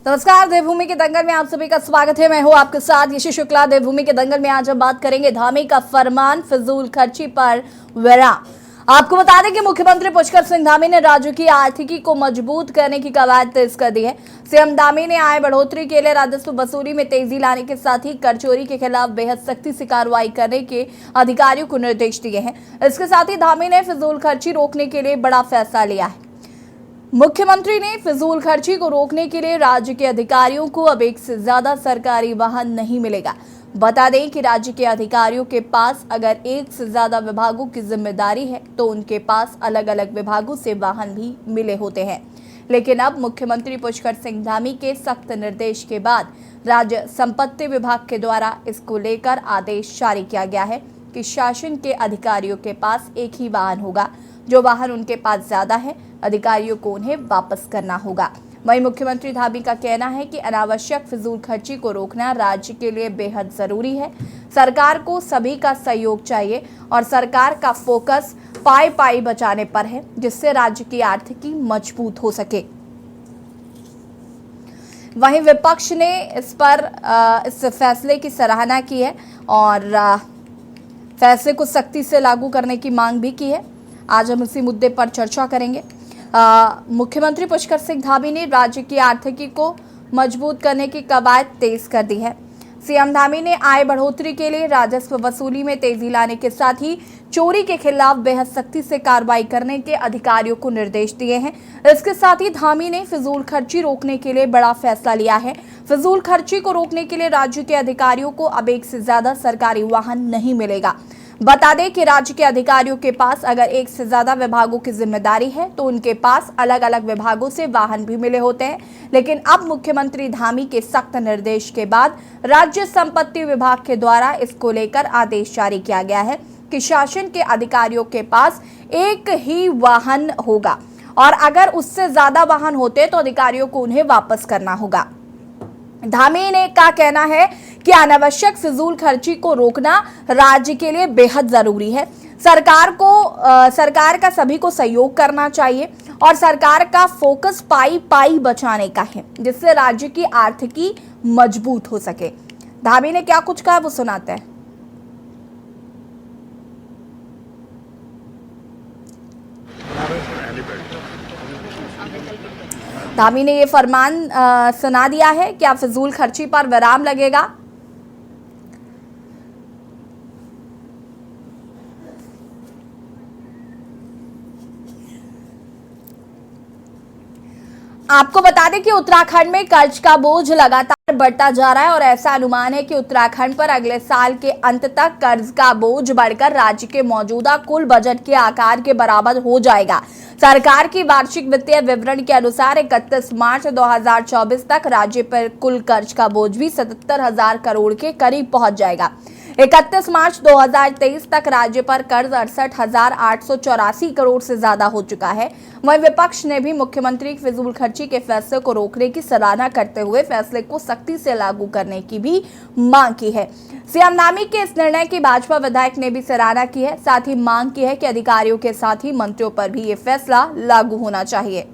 नमस्कार, देवभूमि के दंगल में आप सभी का स्वागत है। मैं हूं आपके साथ यशी शुक्ला। देवभूमि के दंगल में आज हम बात करेंगे धामी का फरमान, फिजूल खर्ची पर विराम। आपको बता दें कि मुख्यमंत्री पुष्कर सिंह धामी ने राज्य की आर्थिकी को मजबूत करने की कवायद तेज कर दी है। सीएम धामी ने आय बढ़ोतरी के लिए राजस्व वसूली में तेजी लाने के साथ ही कर चोरी के खिलाफ बेहद सख्ती से कार्रवाई करने के अधिकारियों को निर्देश दिए हैं। इसके साथ ही धामी ने फिजूल खर्ची रोकने के लिए बड़ा फैसला लिया है। मुख्यमंत्री ने फिजूल खर्ची को रोकने के लिए राज्य के अधिकारियों को अब एक से ज्यादा सरकारी वाहन नहीं मिलेगा। बता दें कि राज्य के अधिकारियों के पास अगर एक से ज्यादा विभागों की जिम्मेदारी है तो उनके पास अलग अलग विभागों से वाहन भी मिले होते हैं। लेकिन अब मुख्यमंत्री पुष्कर सिंह धामी के सख्त निर्देश के बाद राज्य संपत्ति विभाग के द्वारा इसको लेकर आदेश जारी किया गया है कि शासन के अधिकारियों के पास एक ही वाहन होगा। जो वाहन उनके पास ज्यादा है, अधिकारियों को उन्हें वापस करना होगा। वहीं मुख्यमंत्री धामी का कहना है कि अनावश्यक फिजूल खर्ची को रोकना राज्य के लिए बेहद जरूरी है। सरकार को सभी का सहयोग चाहिए और सरकार का फोकस पाई पाई बचाने पर है, जिससे राज्य की आर्थिकी मजबूत हो सके। वहीं विपक्ष ने इस फैसले की सराहना की है और फैसले को सख्ती से लागू करने की मांग भी की है। आज हम इसी मुद्दे पर चर्चा करेंगे। मुख्यमंत्री पुष्कर सिंह धामी ने राज्य की आर्थिकी को मजबूत करने की कवायद तेज कर दी है। सीएम धामी ने आय बढ़ोतरी के लिए राजस्व वसूली में तेजी लाने के साथ ही चोरी के खिलाफ बेहद सख्ती से कार्रवाई करने के अधिकारियों को निर्देश दिए हैं। इसके साथ ही धामी ने फिजूल खर्ची रोकने के लिए बड़ा फैसला लिया है। फिजूल खर्ची को रोकने के लिए राज्य के अधिकारियों को अब एक से ज्यादा सरकारी वाहन नहीं मिलेगा। बता दें कि राज्य के अधिकारियों के पास अगर एक से ज्यादा विभागों की जिम्मेदारी है तो उनके पास अलग अलग विभागों से वाहन भी मिले होते हैं। लेकिन अब मुख्यमंत्री धामी के सख्त निर्देश के बाद राज्य संपत्ति विभाग के द्वारा इसको लेकर आदेश जारी किया गया है कि शासन के अधिकारियों के पास एक ही वाहन होगा और अगर उससे ज्यादा वाहन होते तो अधिकारियों को उन्हें वापस करना होगा। धामी ने का कहना है कि अनावश्यक फिजूल खर्ची को रोकना राज्य के लिए बेहद जरूरी है। सरकार का सभी को सहयोग करना चाहिए और सरकार का फोकस पाई पाई बचाने का है, जिससे राज्य की आर्थिकी मजबूत हो सके। धामी ने क्या कुछ कहा वो सुनाते हैं। धामी ने ये फरमान सुना दिया है कि अब फिजूल खर्ची पर विराम लगेगा। आपको बता दें कि उत्तराखंड में कर्ज का बोझ लगातार बढ़ता जा रहा है और ऐसा अनुमान है कि उत्तराखंड पर अगले साल के अंत तक कर्ज का बोझ बढ़कर राज्य के मौजूदा कुल बजट के आकार के बराबर हो जाएगा। सरकार की वार्षिक वित्तीय विवरण के अनुसार 31 मार्च 2024 तक राज्य पर कुल कर्ज का बोझ भी 77,000 करोड़ के करीब पहुंच जाएगा। 31 मार्च 2023 तक राज्य पर कर्ज 68,884 करोड़ से ज्यादा हो चुका है। वहीं विपक्ष ने भी मुख्यमंत्री फिजूल खर्ची के फैसले को रोकने की सराहना करते हुए फैसले को सख्ती से लागू करने की भी मांग की है। सीएम धामी के इस निर्णय की भाजपा विधायक ने भी सराहना की है, साथ ही मांग की है कि अधिकारियों के साथ ही मंत्रियों पर भी ये फैसला लागू होना चाहिए।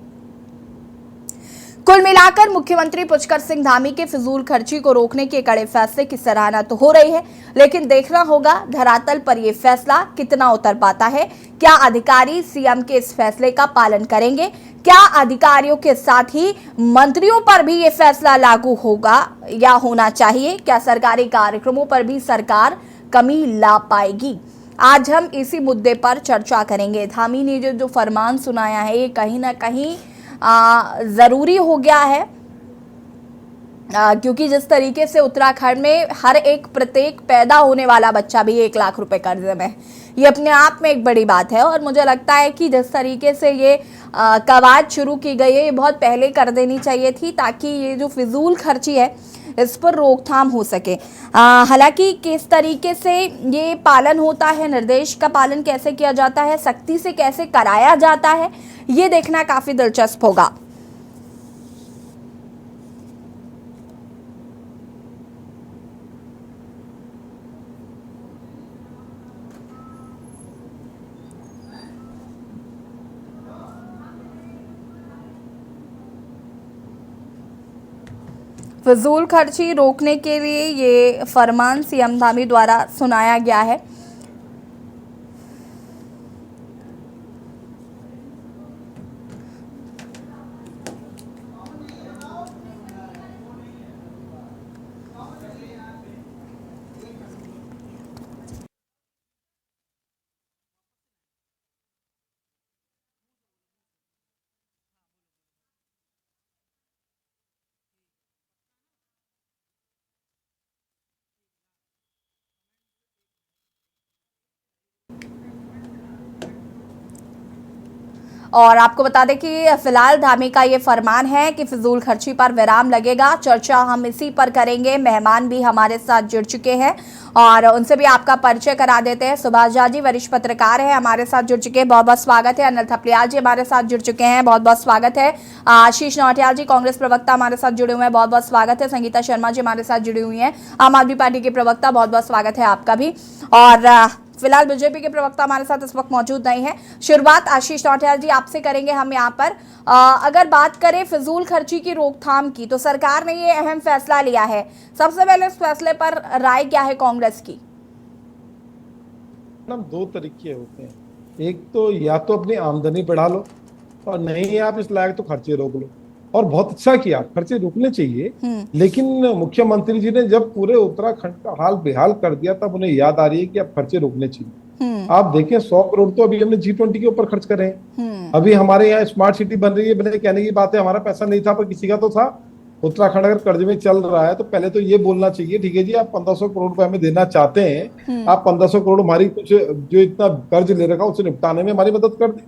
कुल मिलाकर मुख्यमंत्री पुष्कर सिंह धामी के फिजूल खर्ची को रोकने के कड़े फैसले की सराहना तो हो रही है, लेकिन देखना होगा धरातल पर यह फैसला कितना उतर पाता है। क्या अधिकारी सीएम के इस फैसले का पालन करेंगे? क्या अधिकारियों के साथ ही मंत्रियों पर भी ये फैसला लागू होगा या होना चाहिए? क्या सरकारी कार्यक्रमों पर भी सरकार कमी ला पाएगी? आज हम इसी मुद्दे पर चर्चा करेंगे। धामी ने जो फरमान सुनाया है ये कहीं ना कहीं जरूरी हो गया है, क्योंकि जिस तरीके से उत्तराखंड में हर एक प्रत्येक पैदा होने वाला बच्चा भी 1 लाख रुपए कर्जे में, ये अपने आप में एक बड़ी बात है। और मुझे लगता है कि जिस तरीके से ये कवायद शुरू की गई है ये बहुत पहले कर देनी चाहिए थी, ताकि ये जो फिजूल खर्ची है इस पर रोकथाम हो सके। हालांकि किस तरीके से ये पालन होता है, निर्देश का पालन कैसे किया जाता है, सख्ती से कैसे कराया जाता है, ये देखना काफी दिलचस्प होगा। फिजूल खर्ची रोकने के लिए ये फरमान सीएम धामी द्वारा सुनाया गया है। और आपको बता दें कि फिलहाल धामी का ये फरमान है कि फिजूल खर्ची पर विराम लगेगा। चर्चा हम इसी पर करेंगे। मेहमान भी हमारे साथ जुड़ चुके हैं और उनसे भी आपका परिचय करा देते हैं। सुभाष झा जी वरिष्ठ पत्रकार हैं, हमारे साथ जुड़ चुके हैं, बहुत बहुत स्वागत है। अनिल थपलियाल जी हमारे साथ जुड़ चुके हैं, बहुत बहुत स्वागत है। आशीष नौटियाल जी कांग्रेस प्रवक्ता हमारे साथ जुड़े हुए हैं, बहुत बहुत स्वागत है। संगीता शर्मा जी हमारे साथ जुड़ी हुई हैं, आम आदमी पार्टी के प्रवक्ता, बहुत बहुत स्वागत है आपका भी। और फिलहाल बीजेपी के प्रवक्ता हमारे साथ इस वक्त मौजूद नहीं है। शुरुआत आशीष नौटियाल जी आपसे करेंगे हम यहाँ पर। अगर बात करें फिजूल खर्ची की रोकथाम की, तो सरकार ने ये अहम फैसला लिया है। सबसे पहले इस फैसले पर राय क्या है कांग्रेस की? दो तरीके होते हैं, एक तो या तो अपनी आमदनी बढ़ा लो और नहीं आप इस लायक तो खर्चे रोक लो। और बहुत अच्छा किया, खर्चे रुकने चाहिए। लेकिन मुख्यमंत्री जी ने जब पूरे उत्तराखंड का हाल बेहाल कर दिया तब उन्हें याद आ रही है कि अब खर्चे रुकने चाहिए। आप देखें 100 करोड़ तो अभी हमने G20 के ऊपर खर्च करे हैं। अभी हमारे यहाँ स्मार्ट सिटी बन रही है, भले कहने की बात है हमारा पैसा नहीं था पर किसी का तो था। उत्तराखंड अगर कर्ज में चल रहा है तो पहले तो ये बोलना चाहिए ठीक है जी आप 1500 करोड़ रुपए हमें देना चाहते हैं, आप 1500 करोड़ हमारी कुछ जो इतना कर्ज ले रखा उसे निपटाने में हमारी मदद कर दी।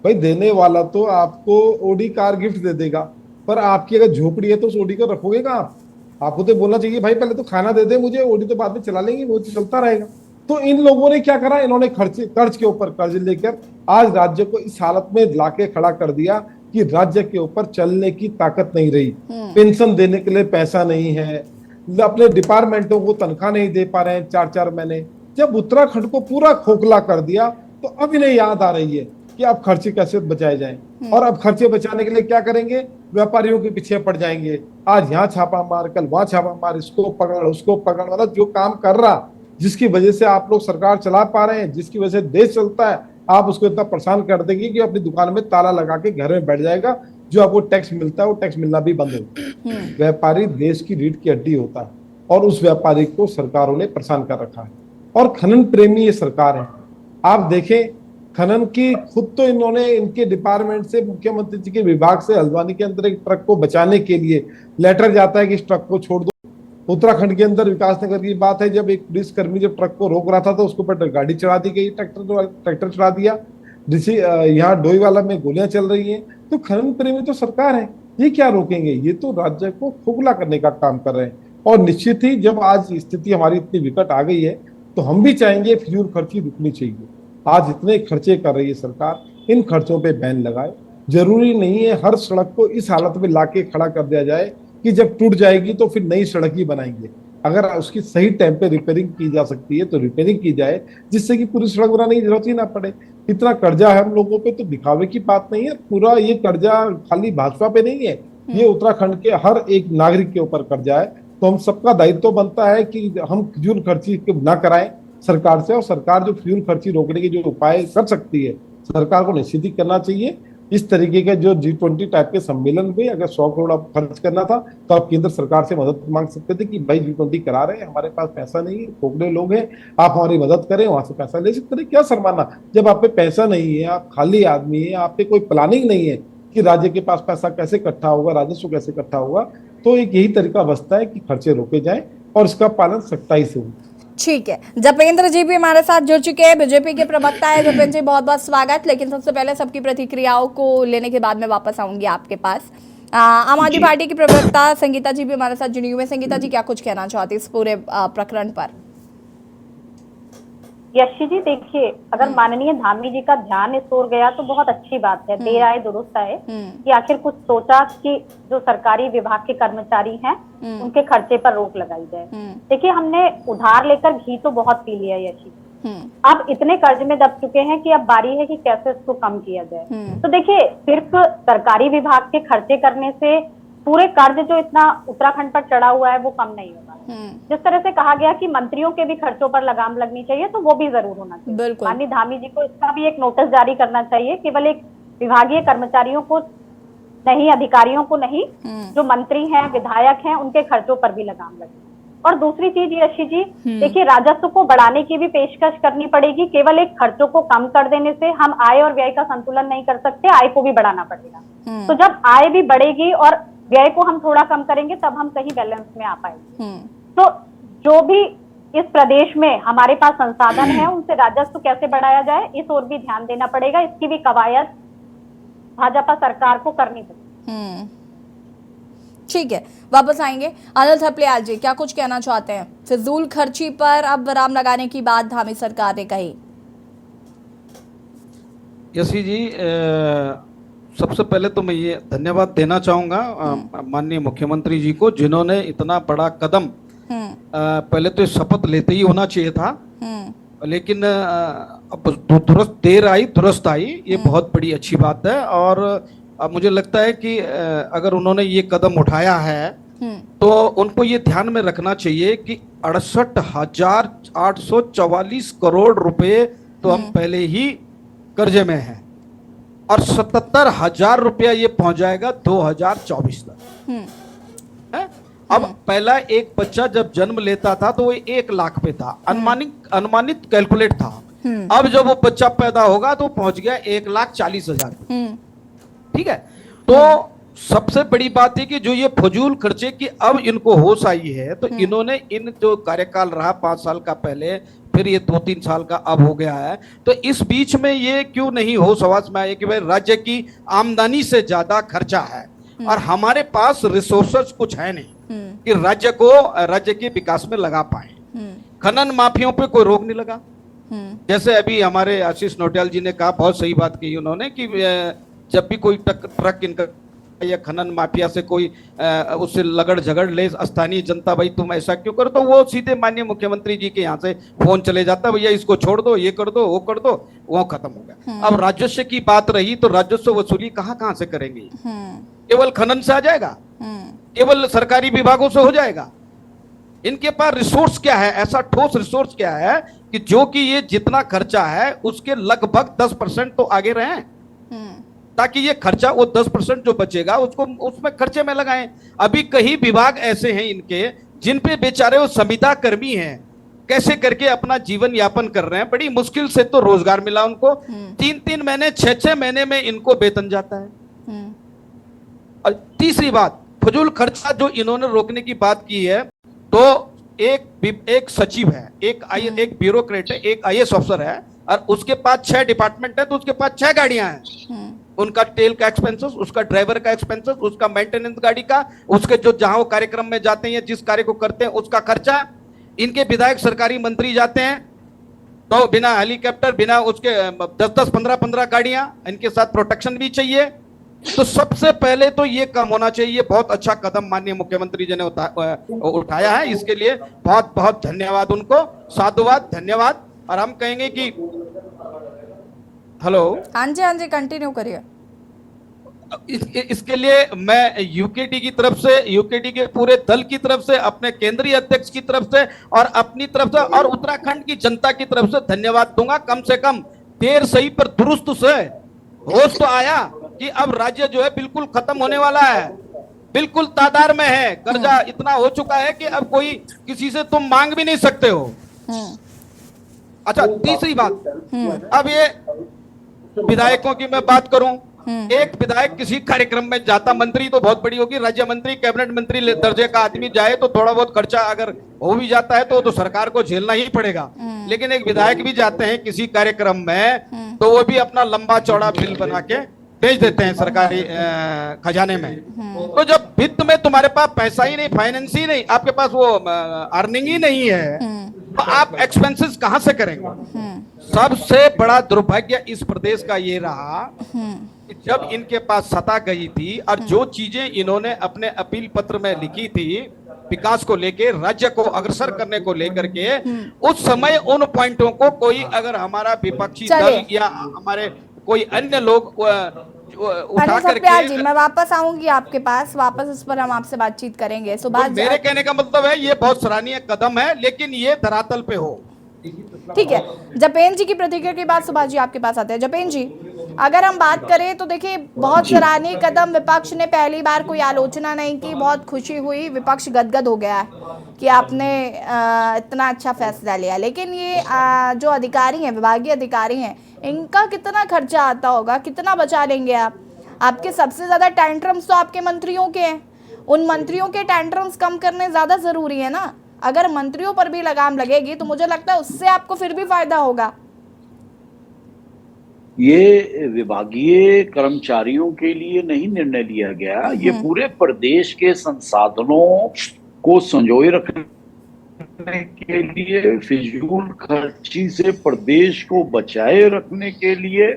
भाई देने वाला तो आपको ओडी कार गिफ्ट दे देगा, पर आपकी अगर झोपड़ी है तो उस ओडी को रखोगे कहाँ आप? आपको तो बोलना चाहिए भाई पहले तो खाना दे दे मुझे, ओडी तो बाद में चला लेंगे, वो तो चलता रहेगा। तो इन लोगों ने क्या करा, इन्होंने कर्ज के ऊपर कर्ज लेकर आज राज्य को इस हालत में लाके खड़ा कर दिया कि राज्य के ऊपर चलने की ताकत नहीं रही। पेंशन देने के लिए पैसा नहीं है, अपने डिपार्टमेंटों को तनख्वाह नहीं दे पा रहे हैं 4-4 महीने। जब उत्तराखंड को पूरा खोखला कर दिया तो अब इन्हें याद आ रही है कि अब खर्चे कैसे बचाए जाएं। और अब खर्चे बचाने के लिए क्या करेंगे, व्यापारियों के पीछे पड़ जाएंगे। आज यहाँ छापा मार, कल वहां छापा मार, इसको पकड़ उसको पकड़, मतलब जो काम कर रहा जिसकी वजह से आप लोग सरकार चला पा रहे हैं, जिसकी वजह से देश चलता है, आप उसको इतना परेशान कर देंगे कि अपनी दुकान में ताला लगा के घर में बैठ जाएगा। जो आपको टैक्स मिलता है वो टैक्स मिलना भी बंद होगा। व्यापारी देश की रीढ़ की हड्डी होता है और उस व्यापारी को सरकारों ने परेशान कर रखा है। और खनन प्रेमी ये सरकार है। आप देखें खनन की खुद तो इन्होंने इनके डिपार्टमेंट से मुख्यमंत्री जी के विभाग से हल्द्वानी के अंदर एक ट्रक को बचाने के लिए लेटर जाता है कि इस ट्रक को छोड़ दो। उत्तराखंड के अंदर विकास नगर की बात है, जब एक पुलिस कर्मी जब ट्रक को रोक रहा था तो उसके ऊपर गाड़ी चढ़ा दी गई, ट्रैक्टर चढ़ा दिया। यहाँ डोईवाला में गोलियां चल रही हैं। तो खनन प्रेमी तो सरकार है, ये क्या रोकेंगे? ये तो राज्य को खोखला करने का काम कर रहे हैं। और निश्चित ही जब आज स्थिति हमारी इतनी विकट आ गई है तो हम भी चाहेंगे फिजूल खर्ची रुकनी चाहिए। आज इतने खर्चे कर रही है सरकार, इन खर्चों पे बैन लगाए। जरूरी नहीं है हर सड़क को इस हालत में लाके खड़ा कर दिया जाए कि जब टूट जाएगी तो फिर नई सड़क ही बनाएंगे। अगर उसकी सही टाइम पे रिपेयरिंग की जा सकती है तो रिपेयरिंग की जाए, जिससे कि पूरी सड़क बनाने की जरूरत ही ना पड़े। इतना कर्जा है हम लोगों पे तो दिखावे की बात नहीं है। पूरा ये कर्जा खाली भाजपा पे नहीं है, ये उत्तराखंड के हर एक नागरिक के ऊपर कर्जा है। तो हम सबका दायित्व तो बनता है कि हम फिजूल खर्ची ना कराएं सरकार से। और सरकार जो फिजूल खर्ची रोकने के जो उपाय कर सकती है सरकार को निश्चित ही करना चाहिए। इस तरीके के जो G20 टाइप के सम्मेलन में अगर 100 करोड़ आप खर्च करना था तो आप केंद्र सरकार से मदद मांग सकते थे कि भाई G20 करा रहे हैं, हमारे पास पैसा नहीं है, खोखले लोग हैं, आप हमारी मदद करें, वहां से पैसा ले सकते थे। क्या शर्माना, जब आप पे पैसा नहीं है, आप खाली आदमी है, आप पे कोई प्लानिंग नहीं है कि राज्य के पास पैसा कैसे इकट्ठा होगा, राजस्व कैसे इकट्ठा होगा। तो एक यही तरीका बचता है कि खर्चे रोके जाए और इसका पालन सख्ताई से हो। ठीक है, जपेंद्र जी भी हमारे साथ जुड़ चुके हैं, बीजेपी के प्रवक्ता है। जपेंद्र जी बहुत बहुत स्वागत। लेकिन सबसे पहले सबकी प्रतिक्रियाओं को लेने के बाद में वापस आऊंगी आपके पास। आम आदमी पार्टी की प्रवक्ता संगीता जी भी हमारे साथ जुड़ी हुई है। संगीता जी क्या कुछ कहना चाहती है इस पूरे प्रकरण पर? यशी जी देखिए, अगर माननीय धामी जी का ध्यान इस ओर गया तो बहुत अच्छी बात है, देर आए दुरुस्त आए, कि आखिर कुछ सोचा कि जो सरकारी विभाग के कर्मचारी हैं उनके खर्चे पर रोक लगाई जाए। देखिए हमने उधार लेकर घी तो बहुत पी लिया यशी, अब इतने कर्ज में दब चुके हैं कि अब बारी है कि कैसे इसको कम किया जाए। तो देखिए सिर्फ सरकारी विभाग के खर्चे करने से पूरे कर्ज जो इतना उत्तराखंड पर चढ़ा हुआ है वो कम नहीं होगा। जिस तरह से कहा गया कि मंत्रियों के भी खर्चों पर लगाम लगनी चाहिए, तो वो भी जरूर होना चाहिए। बिल्कुल। माननीय धामी जी को इसका भी एक नोटिस जारी करना चाहिए, केवल एक विभागीय कर्मचारियों को नहीं, अधिकारियों को नहीं, जो मंत्री हैं, विधायक हैं, उनके खर्चों पर भी लगाम लगे। और दूसरी चीज यशी जी, देखिए राजस्व को बढ़ाने की भी पेशकश करनी पड़ेगी। केवल एक खर्चों को कम कर देने से हम आय और व्यय का संतुलन नहीं कर सकते, आय को भी बढ़ाना पड़ेगा। तो जब आय भी बढ़ेगी और व्यय को हम थोड़ा कम करेंगे, तब हम कहीं बैलेंस में आ पाएंगे। तो जो भी इस प्रदेश में हमारे पास संसाधन है, उनसे राजस्व कैसे बढ़ाया जाए, इस ओर भी ध्यान देना पड़ेगा। इसकी भी कवायद भाजपा सरकार को करनी पड़ेगी। ठीक है, वापस आएंगे। अनिल थपलियाल जी, क्या कुछ कहना चाहते हैं? फिजूल खर्ची पर अब विराम लगाने की बात धामी सरकार ने कही। यशी जी, सबसे पहले तो मैं ये धन्यवाद देना चाहूंगा माननीय मुख्यमंत्री जी को, जिन्होंने इतना बड़ा कदम पहले तो शपथ लेते ही होना चाहिए था, लेकिन अब दुरुस्त देर आई दुरुस्त आई, ये बहुत बड़ी अच्छी बात है। और अब मुझे लगता है कि अगर उन्होंने ये कदम उठाया है तो उनको ये ध्यान में रखना चाहिए कि 68,844 करोड़ रुपए तो हम पहले ही कर्जे में हैं, और 77,000 रुपया ये पहुंच जाएगा 2024 तक। अब पहला एक बच्चा जब जन्म लेता था तो वो 1 लाख पे था, अनुमानित कैलकुलेट था। अब जब वो बच्चा पैदा होगा तो पहुंच गया 1,40,000। ठीक है, तो सबसे बड़ी बात है कि जो ये फजूल खर्चे की अब इनको होश आई है, तो इन्होंने इन जो कार्यकाल रहा 5 साल का पहले, फिर ये 2-3 साल का अब हो गया है, तो इस बीच में ये क्यों नहीं होश हवास में आए कि भाई राज्य की आमदनी से ज्यादा खर्चा है और हमारे पास रिसोर्सेज कुछ है नहीं कि राज्य के विकास में लगा पाए। खनन माफियों पे कोई रोक नहीं लगा। जैसे अभी हमारे आशीष नोटियाल जी ने कहा, बहुत सही बात की उन्होंने, कि जब भी कोई ट्रक इनका या खनन माफिया से कोई उससे लगड़ झगड़ ले स्थानीय जनता, भाई तुम ऐसा क्यों करो, तो वो सीधे माननीय मुख्यमंत्री जी के यहाँ से फोन चले जाता, भैया इसको छोड़ दो, ये कर दो, वो कर दो, वो खत्म हो गया। अब राजस्व की बात रही तो राजस्व वसूली कहाँ से करेंगे? केवल खनन से आ जाएगा? केवल सरकारी विभागों से हो जाएगा? इनके पास रिसोर्स क्या है, ऐसा ठोस रिसोर्स क्या है कि जो कि ये जितना खर्चा है उसके लगभग 10% तो आगे रहे, ताकि ये खर्चा वो 10% जो बचेगा उसको उसमें खर्चे में लगाएं। अभी कई विभाग ऐसे हैं इनके जिन पे बेचारे वो संविदा कर्मी हैं, कैसे करके अपना जीवन यापन कर रहे हैं, बड़ी मुश्किल से तो रोजगार मिला उनको। 3-3 महीने 6-6 महीने में इनको वेतन जाता है। और तीसरी बात, फजूल खर्चा जो इन्होंने रोकने की बात की है, तो एक सचिव है, एक ब्यूरोक्रेट है, एक IAS अफसर है, और उसके पास 6 डिपार्टमेंट है, तो उसके पास 6 गाड़ियां हैं। उनका तेल का एक्सपेंसेस, उसका ड्राइवर का एक्सपेंसेस, उसका मेंटेनेंस गाड़ी का, उसके जो जहां वो कार्यक्रम में जाते हैं, जिस कार्य को करते हैं उसका खर्चा। इनके विधायक सरकारी मंत्री जाते हैं तो बिना हेलीकॉप्टर, बिना उसके 10-10, 15-15 गाड़ियां, इनके साथ प्रोटेक्शन भी चाहिए। तो सबसे पहले तो ये कम होना चाहिए। बहुत अच्छा कदम माननीय मुख्यमंत्री जी ने उठाया है, इसके लिए बहुत बहुत धन्यवाद उनको, साधुवाद, धन्यवाद। और हम कहेंगे कि हेलो, हाँ जी, कंटिन्यू करिए। इसके लिए मैं यूकेटी की तरफ से, यूकेटी के पूरे दल की तरफ से, अपने केंद्रीय अध्यक्ष की तरफ से और अपनी तरफ से और उत्तराखंड की जनता की तरफ से धन्यवाद दूंगा। कम से कम देर सही पर दुरुस्त से होश तो आया कि अब राज्य जो है बिल्कुल खत्म होने वाला है, बिल्कुल तादार में है, कर्जा इतना हो चुका है कि अब कोई किसी से तुम मांग भी नहीं सकते हो। अच्छा, तीसरी बात, अब ये विधायकों की मैं बात करूं, एक विधायक किसी कार्यक्रम में जाता, मंत्री तो बहुत बड़ी होगी, राज्य मंत्री, कैबिनेट मंत्री दर्जे का आदमी जाए तो थोड़ा बहुत खर्चा अगर हो भी जाता है तो सरकार को झेलना ही पड़ेगा। लेकिन एक विधायक भी जाते हैं किसी कार्यक्रम में तो वो भी अपना लंबा चौड़ा बिल बना के भेज देते हैं सरकारी खजाने में। तो जब वित्त में तुम्हारे पास पैसा ही नहीं, फाइनेंस ही नहीं, आपके पास वो अर्निंग ही नहीं है, तो आप एक्सपेंसेस कहां से करेंगे? सबसे बड़ा दुर्भाग्य इस प्रदेश का ये रहा कि जब इनके पास सत्ता गई थी और जो चीजें इन्होंने अपने अपील पत्र में लिखी थी विकास को लेके, राज्य को अग्रसर करने को लेकर के, उस समय उन पॉइंटों को कोई अगर हमारा विपक्षी दल या हमारे कोई अन्य लोग उठा अनिल सप्रियार जी, करके। मैं वापस आऊंगी आपके पास, वापस इस पर हम आपसे बातचीत करेंगे। तो सुभाष मेरे कहने का मतलब है ये बहुत सराहनीय कदम है, लेकिन ये धरातल पे हो। ठीक है, जपेन जी की प्रतिक्रिया के बाद सुभाष जी आपके पास आते हैं। जपेन जी, अगर हम बात करें तो देखिए बहुत सराहनीय कदम, विपक्ष ने पहली बार कोई आलोचना नहीं की, बहुत खुशी हुई, विपक्ष गदगद हो गया है कि आपने इतना अच्छा फैसला लिया। लेकिन ये जो अधिकारी हैं, विभागीय अधिकारी हैं, इनका कितना खर्चा आता होगा, कितना बचा लेंगे आप? आपके सबसे ज्यादा टैंट्रम्स तो आपके मंत्रियों के हैं, उन मंत्रियों के टैंट्रम्स कम करने ज्यादा जरूरी है ना। अगर मंत्रियों पर भी लगाम लगेगी तो मुझे लगता है उससे आपको फिर भी फायदा होगा। ये विभागीय कर्मचारियों के लिए नहीं निर्णय लिया गया, ये पूरे प्रदेश के संसाधनों को संजोए रखने के लिए, फिजूल खर्ची से प्रदेश को बचाए रखने के लिए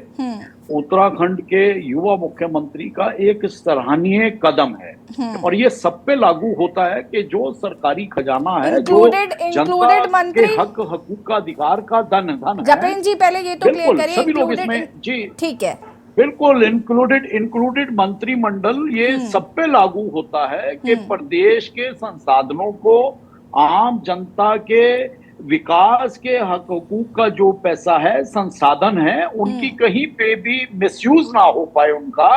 उत्तराखंड के युवा मुख्यमंत्री का एक सराहनीय कदम है। और ये सब पे लागू होता है कि जो सरकारी खजाना है, जो जनता के हक हकूक का अधिकार का धन है। जपेन जी, पहले ये तो क्लियर करिए, सभी लोग इसमें, जी ठीक है, बिल्कुल इंक्लूडेड मंत्रिमंडल, ये सब पे लागू होता है कि प्रदेश के संसाधनों को, आम जनता के विकास के हक हकूक का जो पैसा है, संसाधन है, उनकी कहीं पे भी मिसयूज ना हो पाए उनका।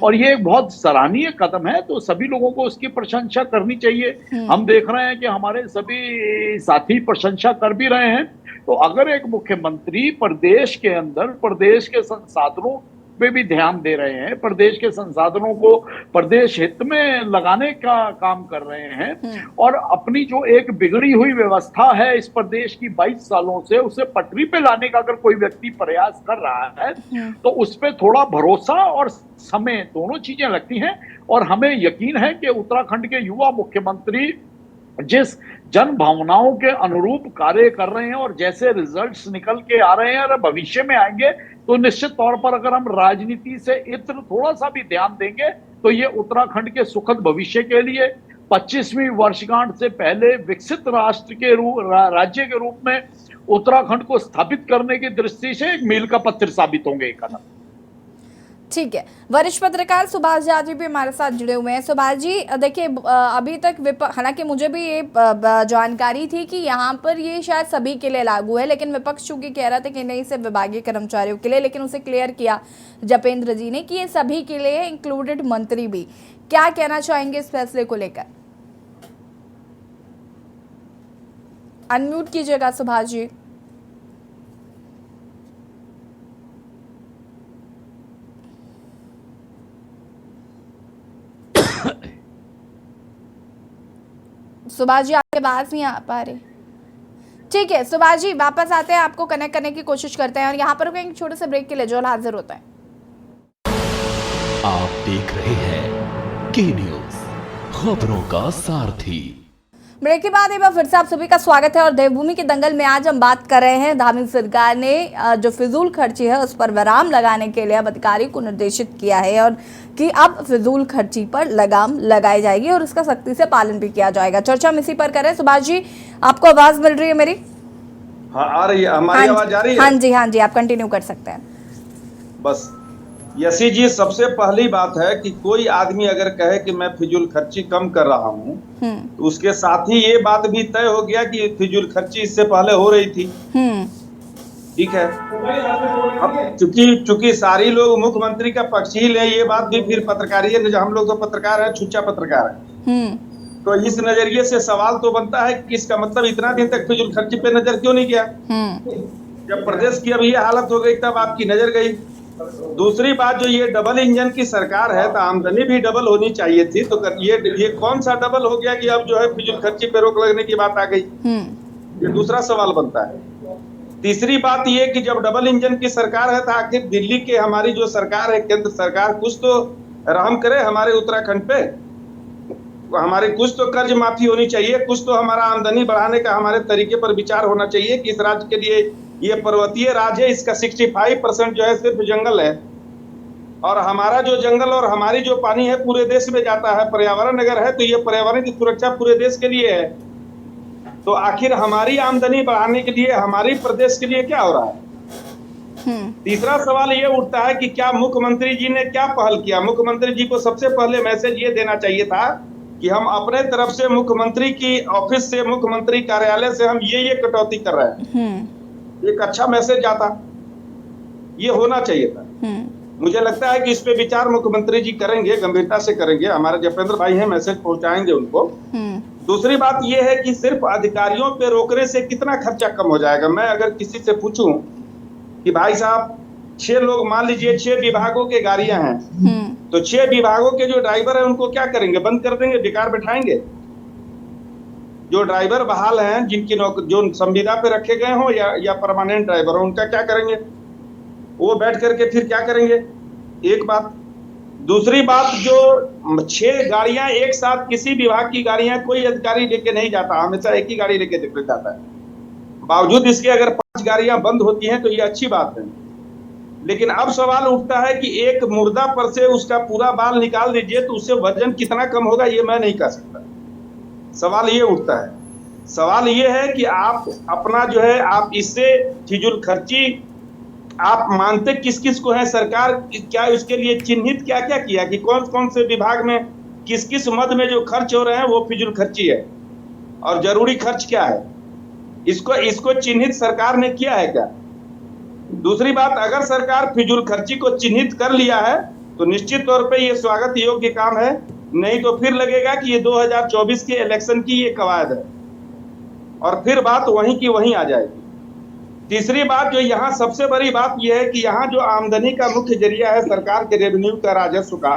और ये एक बहुत सराहनीय कदम है, तो सभी लोगों को उसकी प्रशंसा करनी चाहिए। हम देख रहे हैं कि हमारे सभी साथी प्रशंसा कर भी रहे हैं। तो अगर एक मुख्यमंत्री प्रदेश के अंदर प्रदेश के संसाधनों पे भी ध्यान दे रहे हैं, प्रदेश के संसाधनों को प्रदेश हित में लगाने का काम कर रहे हैं, और अपनी जो एक बिगड़ी हुई व्यवस्था है इस प्रदेश की 22 सालों से, उसे पटरी पे लाने का अगर कोई व्यक्ति प्रयास कर रहा है तो उस पे थोड़ा भरोसा और समय, दोनों चीजें लगती हैं। और हमें यकीन है कि उत्तराखंड के युवा मुख्यमंत्री जिस जन भावनाओं के अनुरूप कार्य कर रहे हैं और जैसे रिजल्ट्स निकल के आ रहे हैं और भविष्य में आएंगे, तो निश्चित तौर पर अगर हम राजनीति से इत्र थोड़ा सा भी ध्यान देंगे तो ये उत्तराखंड के सुखद भविष्य के लिए 25वीं वर्षगांठ से पहले विकसित राष्ट्र के राज्य के रूप में उत्तराखंड को स्थापित करने की दृष्टि से एक मील का पत्थर साबित होंगे ये कदम। ठीक है, वरिष्ठ पत्रकार सुभाष झा जी भी हमारे साथ जुड़े हुए हैं। सुभाष जी, देखिए अभी तक हालांकि मुझे भी ये जानकारी थी कि यहाँ पर ये शायद सभी के लिए लागू है, लेकिन विपक्ष चूंकि कह रहा था कि नहीं, सिर्फ विभागीय कर्मचारियों के लिए, लेकिन उसे क्लियर किया जपेंद्र जी ने कि ये सभी के लिए, इंक्लूडेड मंत्री भी। क्या कहना चाहेंगे इस फैसले को लेकर? अनम्यूट कीजिएगा सुभाष जी। सुभाष जी, आपके आवाज नहीं आ पा रही। ठीक है सुभाष जी, वापस आते हैं, आपको कनेक्ट करने की कोशिश करते हैं, और यहाँ पर एक छोटे से ब्रेक के लिए जो हाजिर होता है। आप देख रहे हैं के न्यूज, खबरों का सारथी। ब्रेक के बाद एक बार फिर से आप सभी का स्वागत है, और देवभूमि के दंगल में आज हम बात कर रहे हैं धामी सरकार ने जो फिजूल खर्ची है उस पर विराम लगाने के लिए अब अधिकारी को निर्देशित किया है, और कि अब फिजूल खर्ची पर लगाम लगाई जाएगी और उसका सख्ती से पालन भी किया जाएगा। चर्चा हम इसी पर करें। सुभाष जी, आपको आवाज मिल रही है मेरी? हाँ, आ रही है, हमारी आवाज आ रही है? हाँ जी, आप कंटिन्यू कर सकते हैं। बस यसी जी, सबसे पहली बात है कि कोई आदमी अगर कहे कि मैं फिजूल खर्ची कम कर रहा हूँ, तो उसके साथ ही ये बात भी तय हो गया कि फिजूल खर्ची इससे पहले हो रही थी। ठीक है, अब चूंकि सारी लोग मुख्यमंत्री का पक्ष ही ले, ये बात भी फिर पत्रकारिता, हम लोग तो पत्रकार है, छुच्चा पत्रकार है, तो इस नजरिए से सवाल तो बनता है कि इसका मतलब इतना दिन तक फिजूल खर्ची पे नजर क्यों नहीं किया? जब प्रदेश की अब ये हालत हो गई तब आपकी नजर गई। दूसरी बात, जो ये डबल इंजन की सरकार है तो आमदनी भी डबल होनी चाहिए थी, तो ये कौन सा डबल हो गया कि अब जो है फिजूल खर्ची पे रोक लगने की बात आ गई? ये दूसरा सवाल बनता है। तीसरी बात ये कि जब डबल इंजन की सरकार है तो आखिर दिल्ली के हमारी जो सरकार है, केंद्र सरकार, कुछ तो रहम करे हमारे उत्तराखंड पे, हमारे कुछ तो कर्ज माफी होनी चाहिए, कुछ तो हमारा आमदनी बढ़ाने का हमारे तरीके पर विचार होना चाहिए कि इस राज्य के लिए, ये पर्वतीय राज्य है, इसका 65% जो है सिर्फ जंगल है, और हमारा जो जंगल और हमारी जो पानी है पूरे देश में जाता है। पर्यावरण अगर है तो ये पर्यावरण की सुरक्षा पूरे देश के लिए है। तो आखिर हमारी आमदनी बढ़ाने के लिए हमारी प्रदेश के लिए क्या हो रहा है? तीसरा सवाल ये उठता है कि क्या मुख्यमंत्री जी ने क्या पहल किया। मुख्यमंत्री जी को सबसे पहले मैसेज ये देना चाहिए था कि हम अपने तरफ से मुख्यमंत्री की ऑफिस से, मुख्यमंत्री कार्यालय से हम ये कटौती कर रहे हैं। एक अच्छा मैसेज जाता, ये होना चाहिए था। मुझे लगता है कि इस पे विचार मुख्यमंत्री जी करेंगे, गंभीरता से करेंगे। हमारे जपेंद्र भाई हैं, मैसेज पहुंचाएंगे उनको। दूसरी बात यह है कि सिर्फ अधिकारियों पे रोकने से कितना खर्चा कम हो जाएगा। मैं अगर किसी से पूछूं कि भाई साहब 6 लोग, मान लीजिए 6 विभागों के गाड़ियां हैं, तो 6 विभागों के जो ड्राइवर हैं उनको क्या करेंगे, बंद कर देंगे, बेकार बैठाएंगे। जो ड्राइवर बहाल हैं, जिनकी नौकरी जो संविदा पे रखे गए हों या परमानेंट ड्राइवर हो, उनका क्या करेंगे, वो बैठ करके फिर क्या करेंगे, एक बात। दूसरी बात, जो 6 गाड़ियां एक साथ, किसी विभाग की गाड़ियां कोई अधिकारी लेके नहीं जाता, हमेशा एक ही गाड़ी लेके जाता है। बावजूद इसके अगर 5 गाड़ियां बंद होती हैं तो ये अच्छी बात है। लेकिन अब सवाल उठता है कि एक मुर्दा पर से उसका पूरा बाल निकाल दीजिए तो उससे वजन कितना कम होगा, ये मैं नहीं कह सकता। सवाल ये उठता है। सवाल ये है कि आप अपना जो है, आप इससे फिजूल खर्ची आप मानते किस किस को है, सरकार क्या उसके लिए चिन्हित क्या क्या किया कि कौन कौन से विभाग में किस किस मद में जो खर्च हो रहे हैं वो फिजूल खर्ची है और जरूरी खर्च क्या है, इसको चिन्हित सरकार ने किया है क्या। दूसरी बात, अगर सरकार फिजूल खर्ची को चिन्हित कर लिया है तो निश्चित तौर पे ये स्वागत योग्य काम है, नहीं तो फिर लगेगा कि ये 2024 के इलेक्शन की ये कवायद है और फिर बात वहीं की वहीं आ जाएगी। तीसरी बात, जो यहाँ सबसे बड़ी बात यह है कि यहाँ जो आमदनी का मुख्य जरिया है सरकार के रेवेन्यू का, राजस्व का,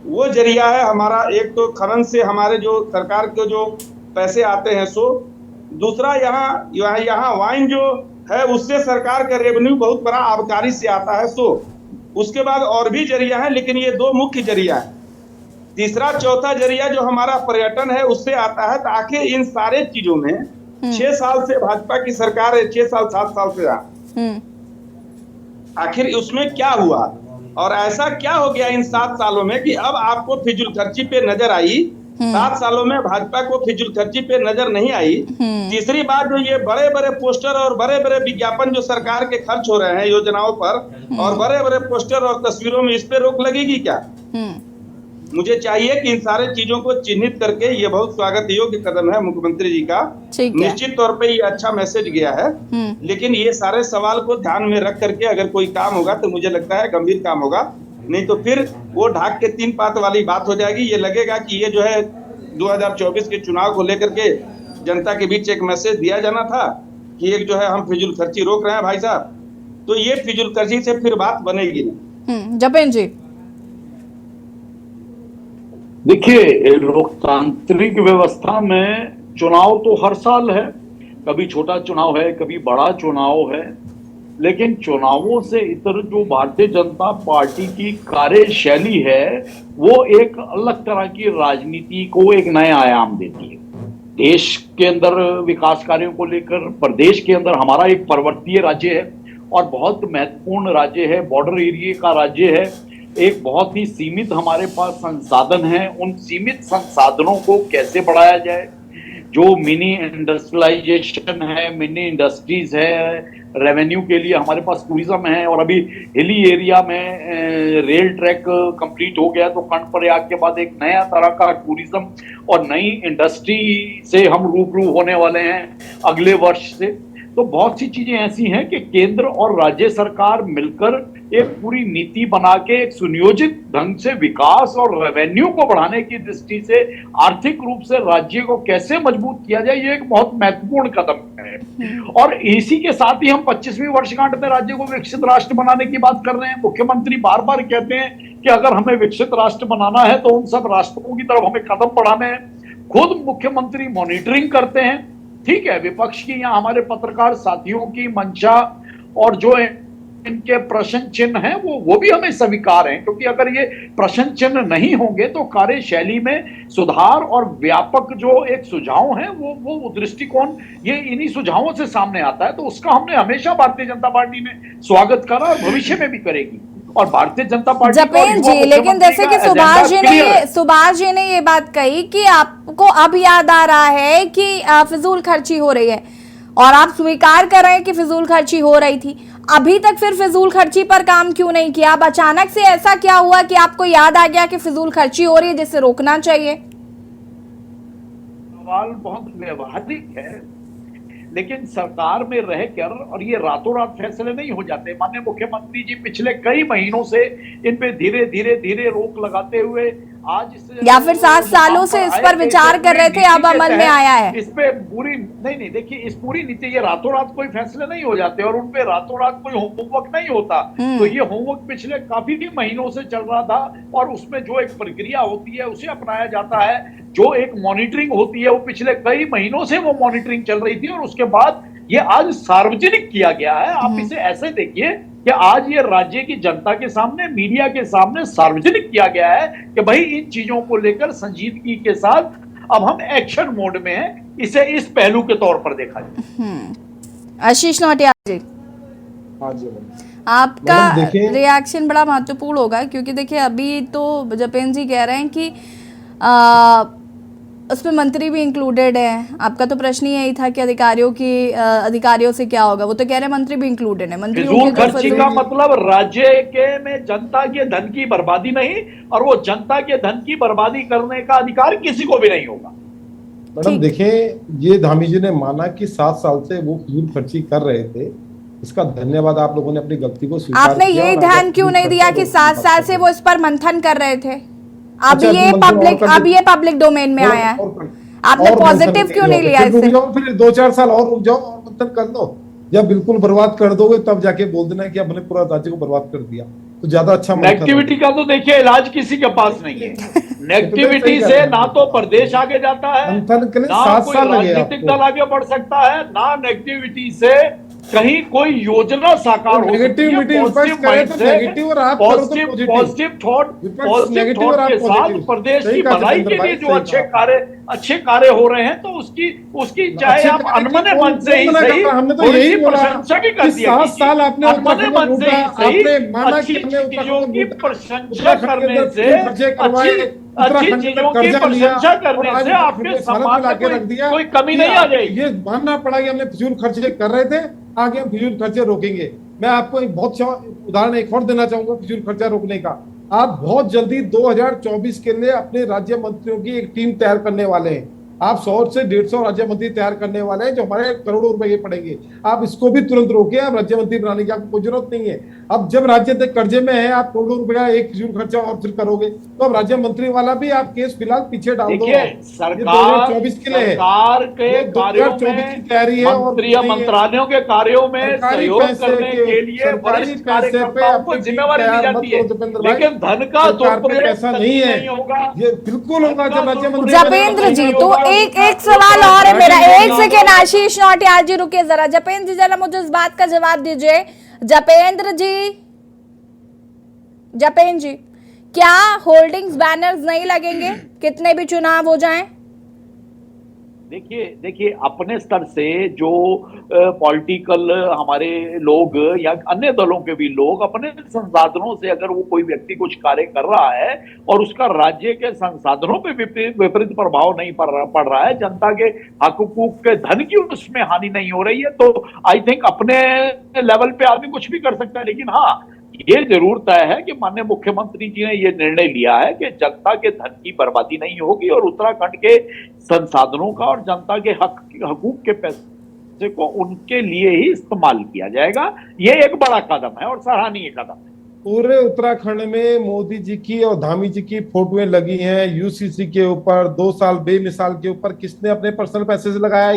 वो जरिया है हमारा, एक तो खनन से हमारे जो सरकार के जो पैसे आते हैं सो, दूसरा यहाँ वाइन जो है उससे सरकार का रेवेन्यू बहुत बड़ा आबकारी से आता है सो, उसके बाद और भी जरिया है, लेकिन ये 2 मुख्य जरिया है। तीसरा चौथा जरिया जो हमारा पर्यटन है उससे आता है। तो आखिर इन सारे चीजों में 6 साल से भाजपा की सरकार है, 6 साल 7 साल से आखिर उसमें क्या हुआ और ऐसा क्या हो गया इन 7 सालों में कि अब आपको फिजूल खर्ची पे नजर आई। 7 सालों में भाजपा को फिजूल खर्ची पे नजर नहीं आई। तीसरी बात, जो ये बड़े बड़े पोस्टर और बड़े बड़े विज्ञापन जो सरकार के खर्च हो रहे हैं योजनाओं पर, और बड़े बड़े पोस्टर और तस्वीरों में, इस पे रोक लगेगी क्या। मुझे चाहिए कि इन सारे चीजों को चिन्हित करके, ये बहुत स्वागत योग्य कदम है मुख्यमंत्री जी का, निश्चित तौर पे ये अच्छा मैसेज गया है। लेकिन ये सारे सवाल को ध्यान में रख करके अगर कोई काम होगा तो मुझे लगता है गंभीर काम होगा, नहीं तो फिर वो ढाक के 3 पात वाली बात हो जाएगी। ये लगेगा कि ये जो है 2024 के चुनाव को लेकर के जनता के बीच एक मैसेज दिया जाना था कि एक जो है हम फिजूल खर्ची रोक रहे हैं भाई साहब, तो ये फिजूल खर्ची से फिर बात बनेगी नहीं। जपेन जी, देखिए, लोकतांत्रिक व्यवस्था में चुनाव तो हर साल है, कभी छोटा चुनाव है, कभी बड़ा चुनाव है, लेकिन चुनावों से इतर जो भारतीय जनता पार्टी की कार्यशैली है वो एक अलग तरह की राजनीति को एक नया आयाम देती है। देश के अंदर विकास कार्यों को लेकर, प्रदेश के अंदर हमारा एक पर्वतीय राज्य है और बहुत महत्वपूर्ण राज्य है, बॉर्डर एरिया का राज्य है, एक बहुत ही सीमित हमारे पास संसाधन है। उन सीमित संसाधनों को कैसे बढ़ाया जाए, जो मिनी इंडस्ट्रियलाइजेशन है, मिनी इंडस्ट्रीज है, रेवेन्यू के लिए हमारे पास टूरिज्म है, और अभी हिली एरिया में रेल ट्रैक कंप्लीट हो गया तो कर्णप्रयाग के बाद एक नया तरह का टूरिज्म और नई इंडस्ट्री से हम रूबरू होने वाले हैं अगले वर्ष से। तो बहुत सी चीजें ऐसी हैं कि केंद्र और राज्य सरकार मिलकर एक पूरी नीति बना के एक सुनियोजित ढंग से विकास और रेवेन्यू को बढ़ाने की दृष्टि से आर्थिक रूप से राज्य को कैसे मजबूत किया जाए, ये एक बहुत महत्वपूर्ण कदम है। और इसी के साथ ही हम 25वीं वर्षगांठ में राज्य को विकसित राष्ट्र बनाने की बात कर रहे हैं। मुख्यमंत्री बार बार कहते हैं कि अगर हमें विकसित राष्ट्र बनाना है तो उन सब राष्ट्रों की तरफ हमें कदम बढ़ाने हैं। खुद मुख्यमंत्री मॉनिटरिंग करते हैं। ठीक है, विपक्ष की या हमारे पत्रकार साथियों की मंशा और जो इनके प्रश्न चिन्ह हैं वो भी हमें स्वीकार हैं, क्योंकि अगर ये प्रश्न चिन्ह नहीं होंगे तो कार्यशैली में सुधार और व्यापक जो एक सुझाव है वो दृष्टिकोण ये इन्हीं सुझावों से सामने आता है। तो उसका हमने हमेशा भारतीय जनता पार्टी ने स्वागत करा और भविष्य में भी करेगी। और भारतीय जनता पार्टी जपेन जी, लेकिन जैसे कि सुभाष जी ने ये बात कही कि आपको अब याद आ रहा है कि फिजूल खर्ची हो रही है और आप स्वीकार कर रहे हैं कि फिजूल खर्ची हो रही थी। अभी तक फिर फिजूल खर्ची पर काम क्यों नहीं किया? अब अचानक से ऐसा क्या हुआ कि आपको याद आ गया कि फिजूल खर्ची हो रही है जिसे रोकना चाहिए? सवाल बहुत व्यवहारिक है, लेकिन सरकार में रहकर और ये रातों रात फैसले नहीं हो जाते। माननीय मुख्यमंत्री जी पिछले कई महीनों से इन पे धीरे धीरे धीरे रोक लगाते हुए आज या फिर 7 सालों से इस पर विचार कर रहे थे, अब अमल में आया है। इस पे पूरी नहीं देखिए, इस पूरी नीति, ये रातों रात कोई फैसले नहीं हो जाते और उन पे रातों रात कोई होमवर्क नहीं होता। तो ये होमवर्क पिछले काफी महीनों से चल रहा था और उसमें जो एक प्रक्रिया होती है उसे अपनाया जाता है, जो एक मॉनिटरिंग होती है वो पिछले कई महीनों से वो मॉनिटरिंग चल रही थी और उसके बाद ये आज सार्वजनिक किया गया है। आप इसे ऐसे देखिए कि आज ये राज्य की जनता के सामने, मीडिया के सामने सार्वजनिक किया गया है कि भाई इन चीजों को लेकर संजीदगी के साथ अब हम एक्शन मोड में हैं। इसे इस पहलू के तौर पर देखा जाए। आशीष नौटियाल जी, हाँ जी आपका मैडम, देखिए- रिएक्शन बड़ा महत्वपूर्ण होगा, क्योंकि देखिए अभी तो जपेंद्र जी कह रहे हैं कि उसमें मंत्री भी इंक्लूडेड है। आपका तो प्रश्न ही यही था कि अधिकारियों से क्या होगा, वो तो कह रहे हैं मंत्री भी इंक्लूडेड है। मंत्री फिजूल खर्ची का मतलब राज्य के में जनता के धन की बर्बादी नहीं, और वो जनता के धन की बर्बादी करने का अधिकार किसी को भी नहीं होगा। मैडम देखें, ये धामी जी ने माना कि 7 साल से वो फिजूल खर्ची कर रहे थे। इसका धन्यवाद, आप लोगों ने अपनी गलती को स्वीकार आपने किया ये और ध्यान आगे क्यों नहीं फिजूल दिया खर्ची कि को 7 साल से वो इस पर मंथन कर रहे थे? अब ये पब्लिक डोमेन में आया है, आपने पॉजिटिव क्यों नहीं लिया इसे? फिर 2-4 साल और रुक जाओ और मंथन कर लो। जब बिल्कुल बर्बाद कर दोगे तब जाके बोल देना कि हमने पूरा राज्य को बर्बाद कर दिया, तो ज्यादा अच्छा नेगेटिविटी का तो देखिए इलाज किसी के पास नहीं है। नेगेटिविटी से ना तो प्रदेश आगे जाता है, मंथन के लिए ना 7 कोई साल लगे राजनीतिक आपको। दल आगे बढ़ सकता है, ना नेगेटिविटी से कहीं कोई योजना साकार हो सकती है। पॉजिटिव और आप पॉजिटिव थॉट के साथ प्रदेश की भलाई के लिए जो अच्छे कार्य हो रहे हैं, तो उसकी चाहे आप अनमने मन से ही सही, हमने तो यही बोला प्रशंसा भी कर दिया। 7 साल आपने अनमने मन से ही सही, अच्छी चीजों की प्रशंसा करने से, अच्छी चीजों की प्रशंसा करने से आपके सम्मान में कोई कमी नहीं आ जाएगी। ये मानना पड़ा कि हमने फिजूल खर्चे कर रहे थे, आगे हम फिजूल खर्चे रोकेंगे। मैं आपको एक बहुत अच्छा उदाहरण एक और देना चाहूंगा फिजूल खर्चा रोकने का। आप बहुत जल्दी 2024 के लिए अपने राज्य मंत्रियों की एक टीम तैयार करने वाले हैं। आप 100 से 150 राज्य मंत्री तैयार करने वाले हैं, जो हमारे करोड़ों रुपए के पड़ेंगे। आप इसको भी तुरंत रोके, आप राज्य मंत्री बनाने की आपको कोई जरूरत नहीं है। अब जब राज्य तक कर्जे में है, आप करोड़ों रुपए का एक फिजूल खर्चा और फिर करोगे, तो अब राज्य मंत्री वाला भी आप केस फिलहाल पीछे डाल दो। सरकार 2024 के लिए सरकार के कार्यों की तैयारी है और मंत्रालयों के कार्यों में सहयोग करने के लिए वरिष्ठ कार्यकर्ताओं को जिम्मेवारी दी जाती है, लेकिन धन का दुरुपयोग ऐसा नहीं है, ये बिल्कुल होगा जब राज्य मंत्री। जपेंद्र जी, तो एक सवाल और है मेरा, एक सेकेंड आशीष नौटियाल जी रुकिए जरा। जपेंद्र जी जरा मुझे इस बात का जवाब दीजिए। जपेंद्र जी, क्या होर्डिंग्स बैनर्स नहीं लगेंगे कितने भी चुनाव हो जाएं? देखिए अपने स्तर से जो पॉलिटिकल हमारे लोग या अन्य दलों के भी लोग अपने संसाधनों से अगर वो कोई व्यक्ति कुछ कार्य कर रहा है और उसका राज्य के संसाधनों पे विपरीत प्रभाव नहीं पड़ रहा है, जनता के हक हुकूक के धन की उसमें हानि नहीं हो रही है, तो आई थिंक अपने लेवल पे आदमी कुछ भी कर सकता है। लेकिन हाँ, ये जरूर तय है कि माननीय मुख्यमंत्री जी ने ये निर्णय लिया है कि जनता के धन की बर्बादी नहीं होगी और उत्तराखंड के संसाधनों का और जनता के हकूक के पैसे को उनके लिए ही इस्तेमाल किया जाएगा। ये एक बड़ा कदम है और सराहनीय कदम है। पूरे उत्तराखंड में मोदी जी की और धामी जी की फोटोएं लगी हैं यूसीसी के ऊपर। 2 साल बेमिसाल के ऊपर किसने अपने पर्सनल पैसे से लगाया?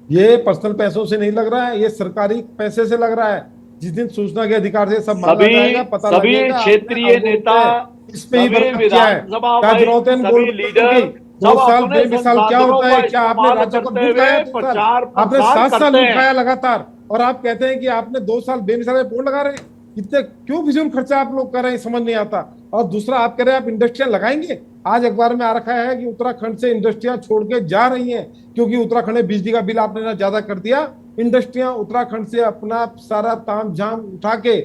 ये पर्सनल पैसों से नहीं लग रहा है, ये सरकारी पैसे से लग रहा है। जिस दिन सूचना के अधिकार से सब मांगा जाएगा, पता लगेगा क्षेत्रीय नेता, इस पे ही क्या है, लीडर 2 साल बेमिसाल क्या होता है? क्या आपने राज्य को लुटाया? आपने 7 साल लुटाया लगातार, और आप कहते हैं कि आपने 2 साल बेमिसाल बोर्ड लगा रहे हैं। इतने क्यों फिजूल खर्चा आप लोग कर रहे हैं, समझ नहीं आता। और दूसरा, आप कह रहे हैं आप इंडस्ट्रियां लगाएंगे। आज अखबार में आ रखा है कि उत्तराखंड से इंडस्ट्रियां छोड़ के जा रही हैं, क्योंकि उत्तराखंड में बिजली का बिल आपने ना ज्यादा कर दिया। इंडस्ट्रियां उत्तराखंड से अपना सारा ताम झाम उठा के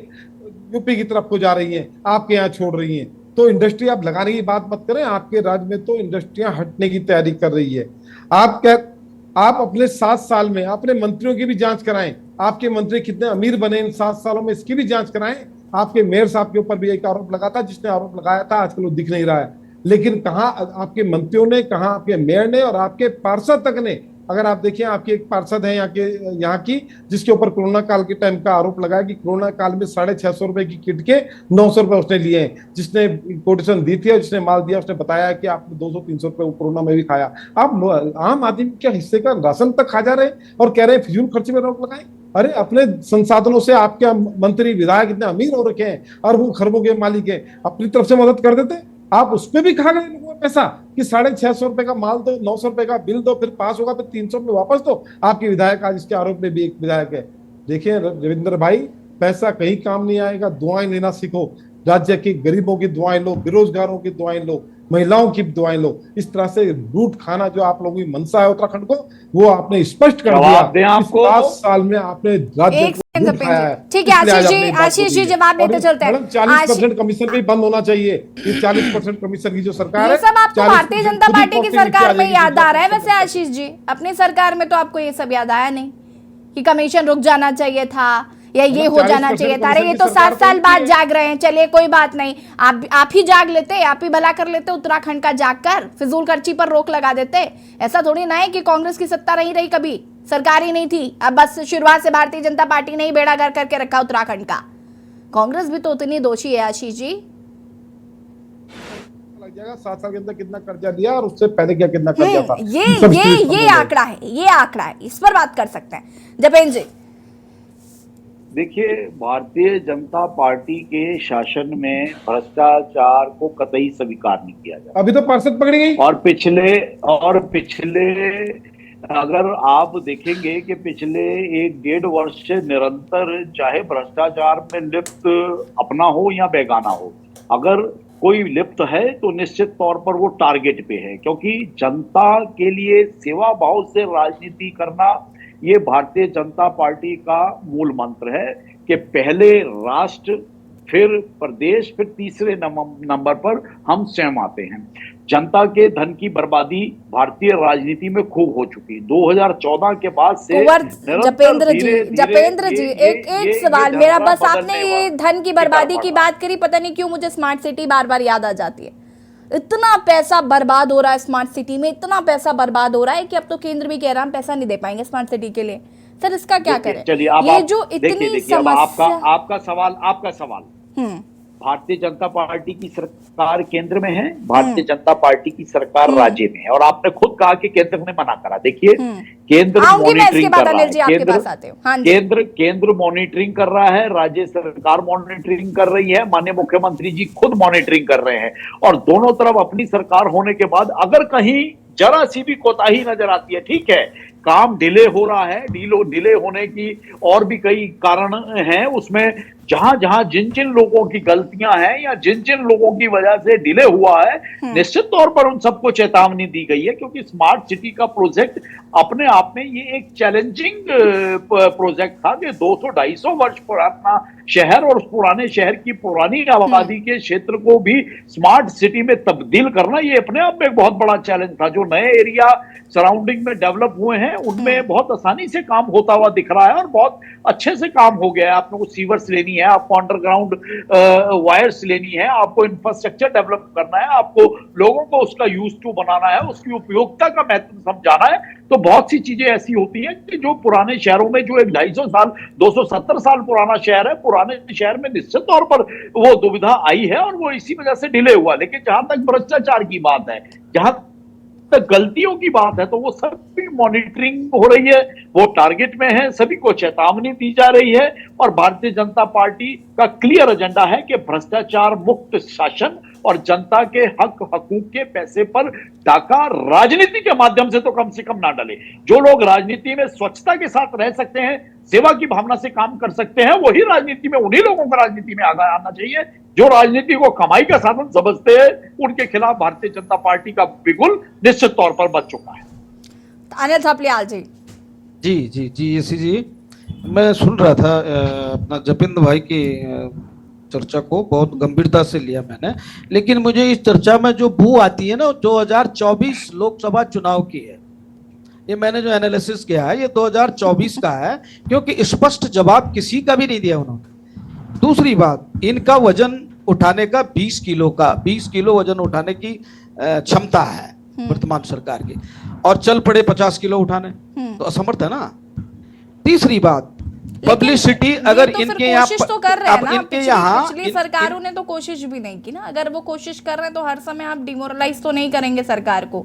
यूपी की तरफ को जा रही हैं, आपके यहाँ छोड़ रही हैं। तो इंडस्ट्री आप लगाने की बात मत करें, आपके राज्य में तो इंडस्ट्रियां हटने की तैयारी कर रही है। आप अपने 7 साल में अपने मंत्रियों की भी जांच कराएं। आपके मंत्री कितने अमीर बने इन 7 सालों में, इसकी भी जांच कराएं। आपके मेयर साहब के ऊपर भी एक आरोप लगा था, जिसने आरोप लगाया था आजकल वो दिख नहीं रहा है। लेकिन कहाँ आपके मंत्रियों ने, कहाँ आपके मेयर ने और आपके पार्षद तक ने, अगर आप देखिए आपके एक पार्षद है यहाँ की जिसके ऊपर कोरोना काल के टाइम का आरोप लगाया कि कोरोना काल में 650 रुपए की किट के 900 रुपए उसने लिए हैं, जिसने कोटेशन दी थी और जिसने माल दिया उसने बताया कि आपने 200-300 रुपए कोरोना में भी खाया। आप आम आदमी के हिस्से का राशन तक खा जा रहे हैं और कह रहे हैं फिजूल खर्चे में रोक लगाएं। अरे अपने संसाधनों से आपके मंत्री विधायक इतने अमीर हो रखे हैं, अरबों खरबों के मालिक है, अपनी तरफ से मदद कर देते। आप उसमें भी खा गए लोगों का पैसा कि 650 रुपए का माल दो, 900 रुपए का बिल दो, फिर पास होगा फिर 300 रुपए वापस दो। आपके विधायक, आज इसके आरोप में भी एक विधायक है। देखिए रविंद्र भाई, पैसा कहीं काम नहीं आएगा, दुआएं लेना सीखो। राज्य के गरीबों की दुआएं लो, बेरोजगारों की दुआएं लो, महिलाओं की दुआएं लो। इस तरह से लूट खाना जो आप लोगों की मंशा है उत्तराखंड को, वो आपने स्पष्ट कर दिया। इस 7 साल में आपने राज्य को लूट खाया है। ठीक है आशीष जी जवाब देते चलते हैं। 40% कमीशन भी बंद होना चाहिए। ये 40% कमीशन की जो सरकार है, ये सब आपको भारतीय जनता पार्टी की सरकार में याद आ रहा है। वैसे आशीष जी, अपनी सरकार में तो आपको ये सब याद आया नहीं कि कमीशन रुक जाना चाहिए था या ये हो जाना चाहिए था। अरे ये तो 7 साल बाद जाग रहे हैं, चलिए कोई बात नहीं, आप ही जाग लेते, आप ही भला कर लेते उत्तराखंड का, जाग कर फिजूल खर्ची पर रोक लगा देते। ऐसा थोड़ी ना है कि कांग्रेस की सत्ता नहीं रही, कभी सरकार ही नहीं थी। अब बस शुरुआत से भारतीय जनता पार्टी ने ही बेड़ा गर्क करके रखा उत्तराखंड का। कांग्रेस भी तो उतनी दोषी है आशीष जी। लग जाएगा 7 साल के अंदर कितना कर्जा दिया और उससे पहले क्या कितना कर्जा था। ये आंकड़ा है, ये आंकड़ा है, इस पर बात कर सकते हैं। जपेंद्र जी देखिए, भारतीय जनता पार्टी के शासन में भ्रष्टाचार को कतई स्वीकार नहीं किया जाता। अभी तो पार्षद पकड़ी गई। और पिछले अगर आप देखेंगे कि पिछले 1-1.5 वर्ष से निरंतर, चाहे भ्रष्टाचार में लिप्त अपना हो या बेगाना हो, अगर कोई लिप्त है तो निश्चित तौर पर वो टारगेट पे है। क्योंकि जनता के लिए सेवा भाव से राजनीति करना, ये भारतीय जनता पार्टी का मूल मंत्र है कि पहले राष्ट्र, फिर प्रदेश, फिर तीसरे नंबर पर हम स्वयं आते हैं। जनता के धन की बर्बादी भारतीय राजनीति में खूब हो चुकी। 2014 के बाद से जपेंद्र जी एक सवाल मेरा, बस आपने ये धन की बर्बादी की बात करी, पता नहीं क्यों मुझे स्मार्ट सिटी बार बार याद आ जाती है। इतना पैसा बर्बाद हो रहा है स्मार्ट सिटी में, इतना पैसा बर्बाद हो रहा है कि अब तो केंद्र भी कह रहा है पैसा नहीं दे पाएंगे स्मार्ट सिटी के लिए। सर इसका क्या करें? ये जो इतनी समस्या, आपका सवाल भारतीय जनता पार्टी की सरकार केंद्र में है, भारतीय जनता पार्टी की सरकार राज्य में है, और आपने खुद कहा कि केंद्र ने मना करा। देखिए, केंद्र मॉनिटरिंग कर रहा है, केंद्र मॉनिटरिंग कर रहा है, राज्य सरकार मॉनिटरिंग कर रही है, माननीय मुख्यमंत्री जी खुद मॉनिटरिंग कर रहे हैं। और दोनों तरफ अपनी सरकार होने के बाद अगर कहीं जरा सी भी कोताही नजर आती है, ठीक है, काम डिले हो रहा है, डिले होने की और भी कई कारण हैं, उसमें जहां जहां जिन लोगों की गलतियां हैं या जिन लोगों की वजह से डिले हुआ है, निश्चित तौर पर उन सबको चेतावनी दी गई है। क्योंकि स्मार्ट सिटी का प्रोजेक्ट अपने आप में ये एक चैलेंजिंग प्रोजेक्ट था कि 200-250 वर्ष पुराना शहर और उस पुराने शहर की पुरानी आबादी के क्षेत्र को भी स्मार्ट सिटी में तब्दील करना, ये अपने आप में एक बहुत बड़ा चैलेंज था। जो नए एरिया सराउंडिंग में डेवलप हुए हैं उनमें बहुत आसानी से काम होता हुआ दिख रहा है और बहुत अच्छे से काम हो गया है। आप लोगों को सीवर्स लेनी है, आपको अंडरग्राउंड वायर्स लेनी है, आपको इंफ्रास्ट्रक्चर डेवलप करना है, आपको लोगों को उसका यूज टू बनाना है, उसकी उपयोगिता का महत्व समझाना है। तो बहुत सी चीजें ऐसी होती हैं कि जो पुराने शहरों में, जो एक 250 साल 270 साल पुराना शहर है, पुराने शहर में निश्चित तौर पर वो दुविधा आई है और वो इसी वजह से डिले हुआ। लेकिन जहां तक भ्रष्टाचार की बात है, जहां तक गलतियों की बात है, तो वो सभी मॉनिटरिंग हो रही है, वो टारगेट में है, सभी को चेतावनी दी जा रही है। और भारतीय जनता पार्टी का क्लियर एजेंडा है कि भ्रष्टाचार मुक्त शासन और जनता के हक हकूक के पैसे पर डाका राजनीति के माध्यम से तो कम ना डाले। जो लोग राजनीति में स्वच्छता के साथ रह सकते हैं, सेवा की भावना से काम कर सकते हैं, वही राजनीति में, उन्हीं लोगों को राजनीति में आगे आना चाहिए। जो राजनीति को कमाई का साधन समझते हैं, उनके खिलाफ भारतीय जनता पार्टी का बिगुल निश्चित तौर पर बच चुका है। अनिल थापलियाल जी। जी यसी जी, मैं सुन रहा था अपना जपेंद्र भाई की चर्चा को, बहुत गंभीरता से लिया मैंने। लेकिन मुझे इस चर्चा में जो बू आती है ना, 2024 लोकसभा चुनाव की है। ये मैंने जो एनालिसिस किया है ये 2024 का है, क्योंकि स्पष्ट जवाब किसी का भी नहीं दिया उन्होंने। दूसरी बात, इनका वजन उठाने का 20 किलो वजन उठाने की क्षमता है वर्तमान सरकार की, और चल पड़े 50 किलो उठाने, तो असमर्थ है ना। तीसरी बात, पब्लिसिटी अगर तो इनके यहाँ कोशिश तो कर रहे हैं ना, इनके यहाँ पिछली सरकारों ने तो कोशिश भी नहीं की ना। अगर वो कोशिश कर रहे हैं तो हर समय आप डिमोरलाइज तो नहीं करेंगे सरकार को।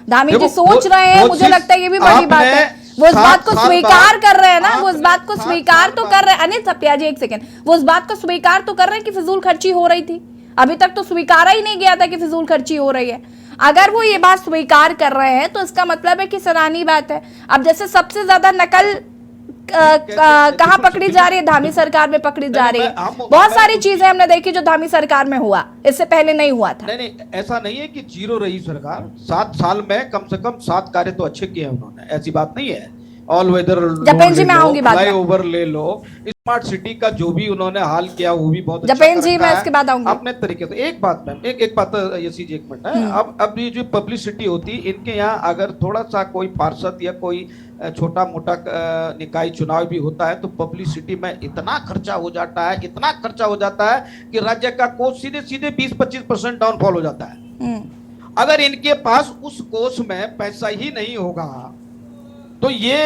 धामी जी सोच रहे हैं, मुझे लगता है ये भी बड़ी बात है। वो इस बात को स्वीकार कर रहे हैं ना, वो इस बात को स्वीकार तो कर रहे हैं। अनिल सप्या जी एक सेकंड, वो इस बात को स्वीकार तो कर रहे हैं कि फिजूल खर्ची हो रही थी। अभी तक तो स्वीकारा ही नहीं गया था कि फिजूल खर्ची हो रही है। अगर वो ये बात स्वीकार कर रहे हैं तो इसका मतलब है कि सराहनीय बात है। अब जैसे सबसे ज्यादा नकल कहाँ पकड़ी जा रही है? धामी सरकार में पकड़ी जा रही है। बहुत सारी चीजें हमने देखी जो धामी सरकार में हुआ, इससे पहले नहीं हुआ था। नहीं, ऐसा नहीं है कि जीरो रही सरकार। 7 साल में कम से कम 7 कार्य तो अच्छे किए उन्होंने, ऐसी बात नहीं है। ऑल वेदर जपेन जी मैं आऊंगी बात, फ्लाईओवर ले लो, स्मार्ट सिटी का जो भी उन्होंने हाल किया वो भी बहुत जपेन जी मैं इसके बाद आऊंगी अपने तरीके से। एक बात मैम, एक बात यसी जी, एक मिनट है। अब ये जो पब्लिसिटी होती है इनके यहाँ, अगर थोड़ा सा कोई पार्षद या कोई छोटा मोटा निकाय चुनाव भी होता है तो पब्लिसिटी में इतना खर्चा हो जाता है कि राज्य का कोष सीधे सीधे 20-25% डाउनफॉल हो जाता है। अगर इनके पास उस कोष में पैसा ही नहीं होगा तो ये